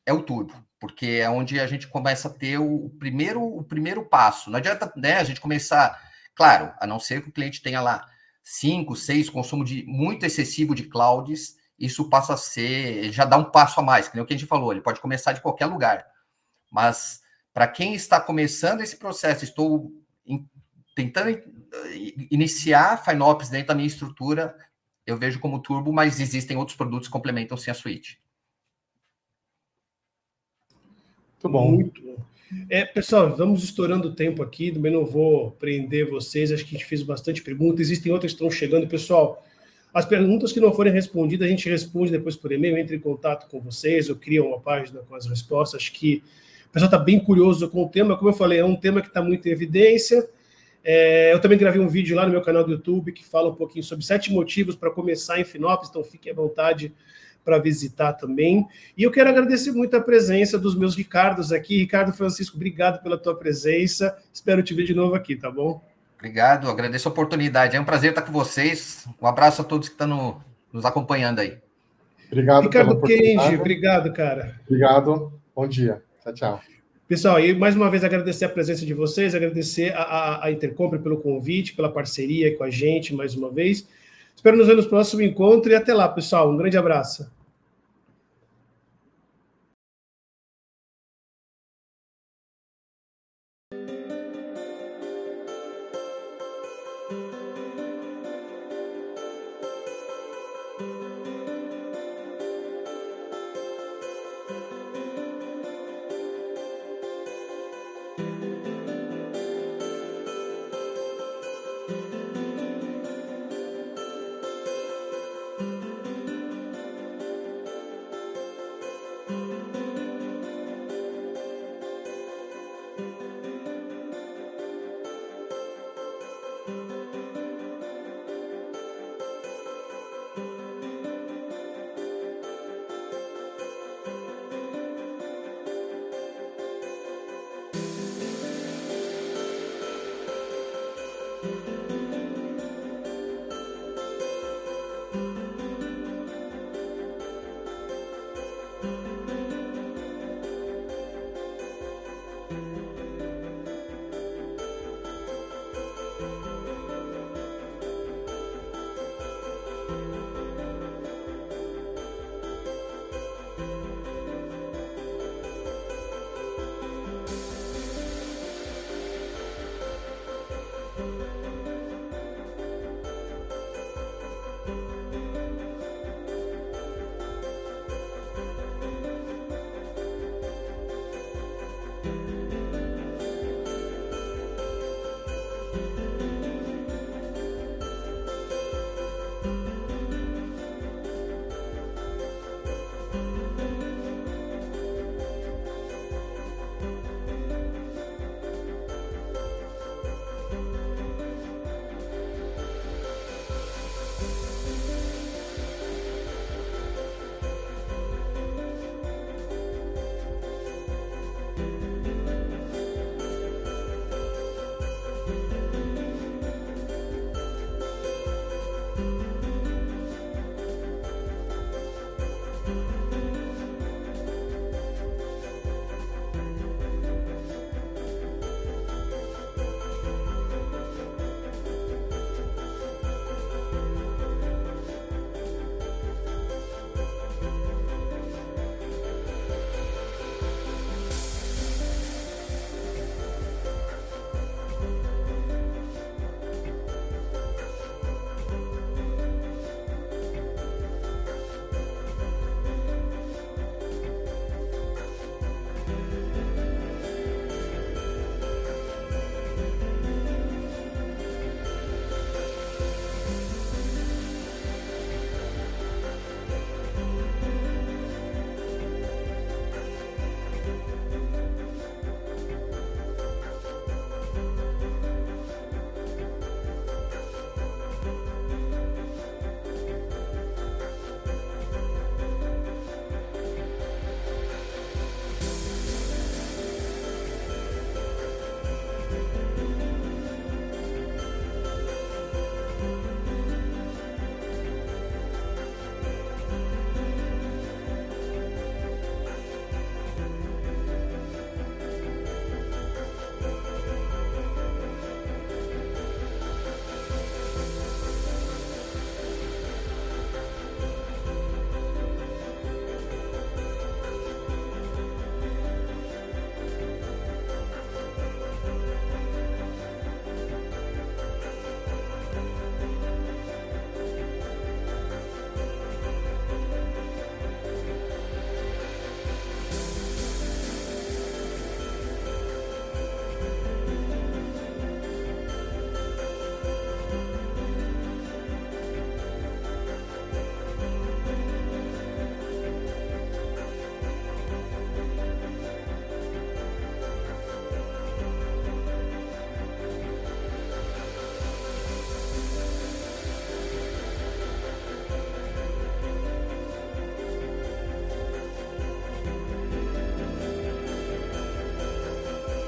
[SPEAKER 4] é o Turbo, porque é onde a gente começa a ter o primeiro passo. Não adianta, né, a gente começar, claro, a não ser que o cliente tenha lá 5, 6 consumo muito excessivo de clouds, isso passa a ser, já dá um passo a mais, que nem o que a gente falou, ele pode começar de qualquer lugar. Mas para quem está começando esse processo, estou tentando iniciar FinOps dentro da minha estrutura, eu vejo como Turbo, mas existem outros produtos que complementam sim a suíte.
[SPEAKER 3] Muito bom.
[SPEAKER 2] Muito bom. Pessoal, vamos estourando o tempo aqui, também não vou prender vocês, acho que a gente fez bastante perguntas, existem outras que estão chegando. Pessoal, as perguntas que não forem respondidas, a gente responde depois por e-mail, entre em contato com vocês, ou cria uma página com as respostas. Acho que o pessoal está bem curioso com o tema, como eu falei, é um tema que está muito em evidência. Eu também gravei um vídeo lá no meu canal do YouTube que fala um pouquinho sobre 7 motivos para começar em FinOps, então fiquem à vontade para visitar também. E eu quero agradecer muito a presença dos meus Ricardos aqui. Ricardo Francisco, obrigado pela tua presença. Espero te ver de novo aqui, tá bom?
[SPEAKER 4] Obrigado, agradeço a oportunidade. É um prazer estar com vocês. Um abraço a todos que estão nos acompanhando aí.
[SPEAKER 3] Obrigado
[SPEAKER 2] Ricardo
[SPEAKER 3] pela oportunidade.
[SPEAKER 2] Kenji, obrigado, cara.
[SPEAKER 3] Obrigado. Bom dia. Tchau, tchau.
[SPEAKER 2] Pessoal, e mais uma vez agradecer a presença de vocês, agradecer a Intercompre pelo convite, pela parceria com a gente mais uma vez. Espero nos ver no próximo encontro e até lá, pessoal. Um grande abraço.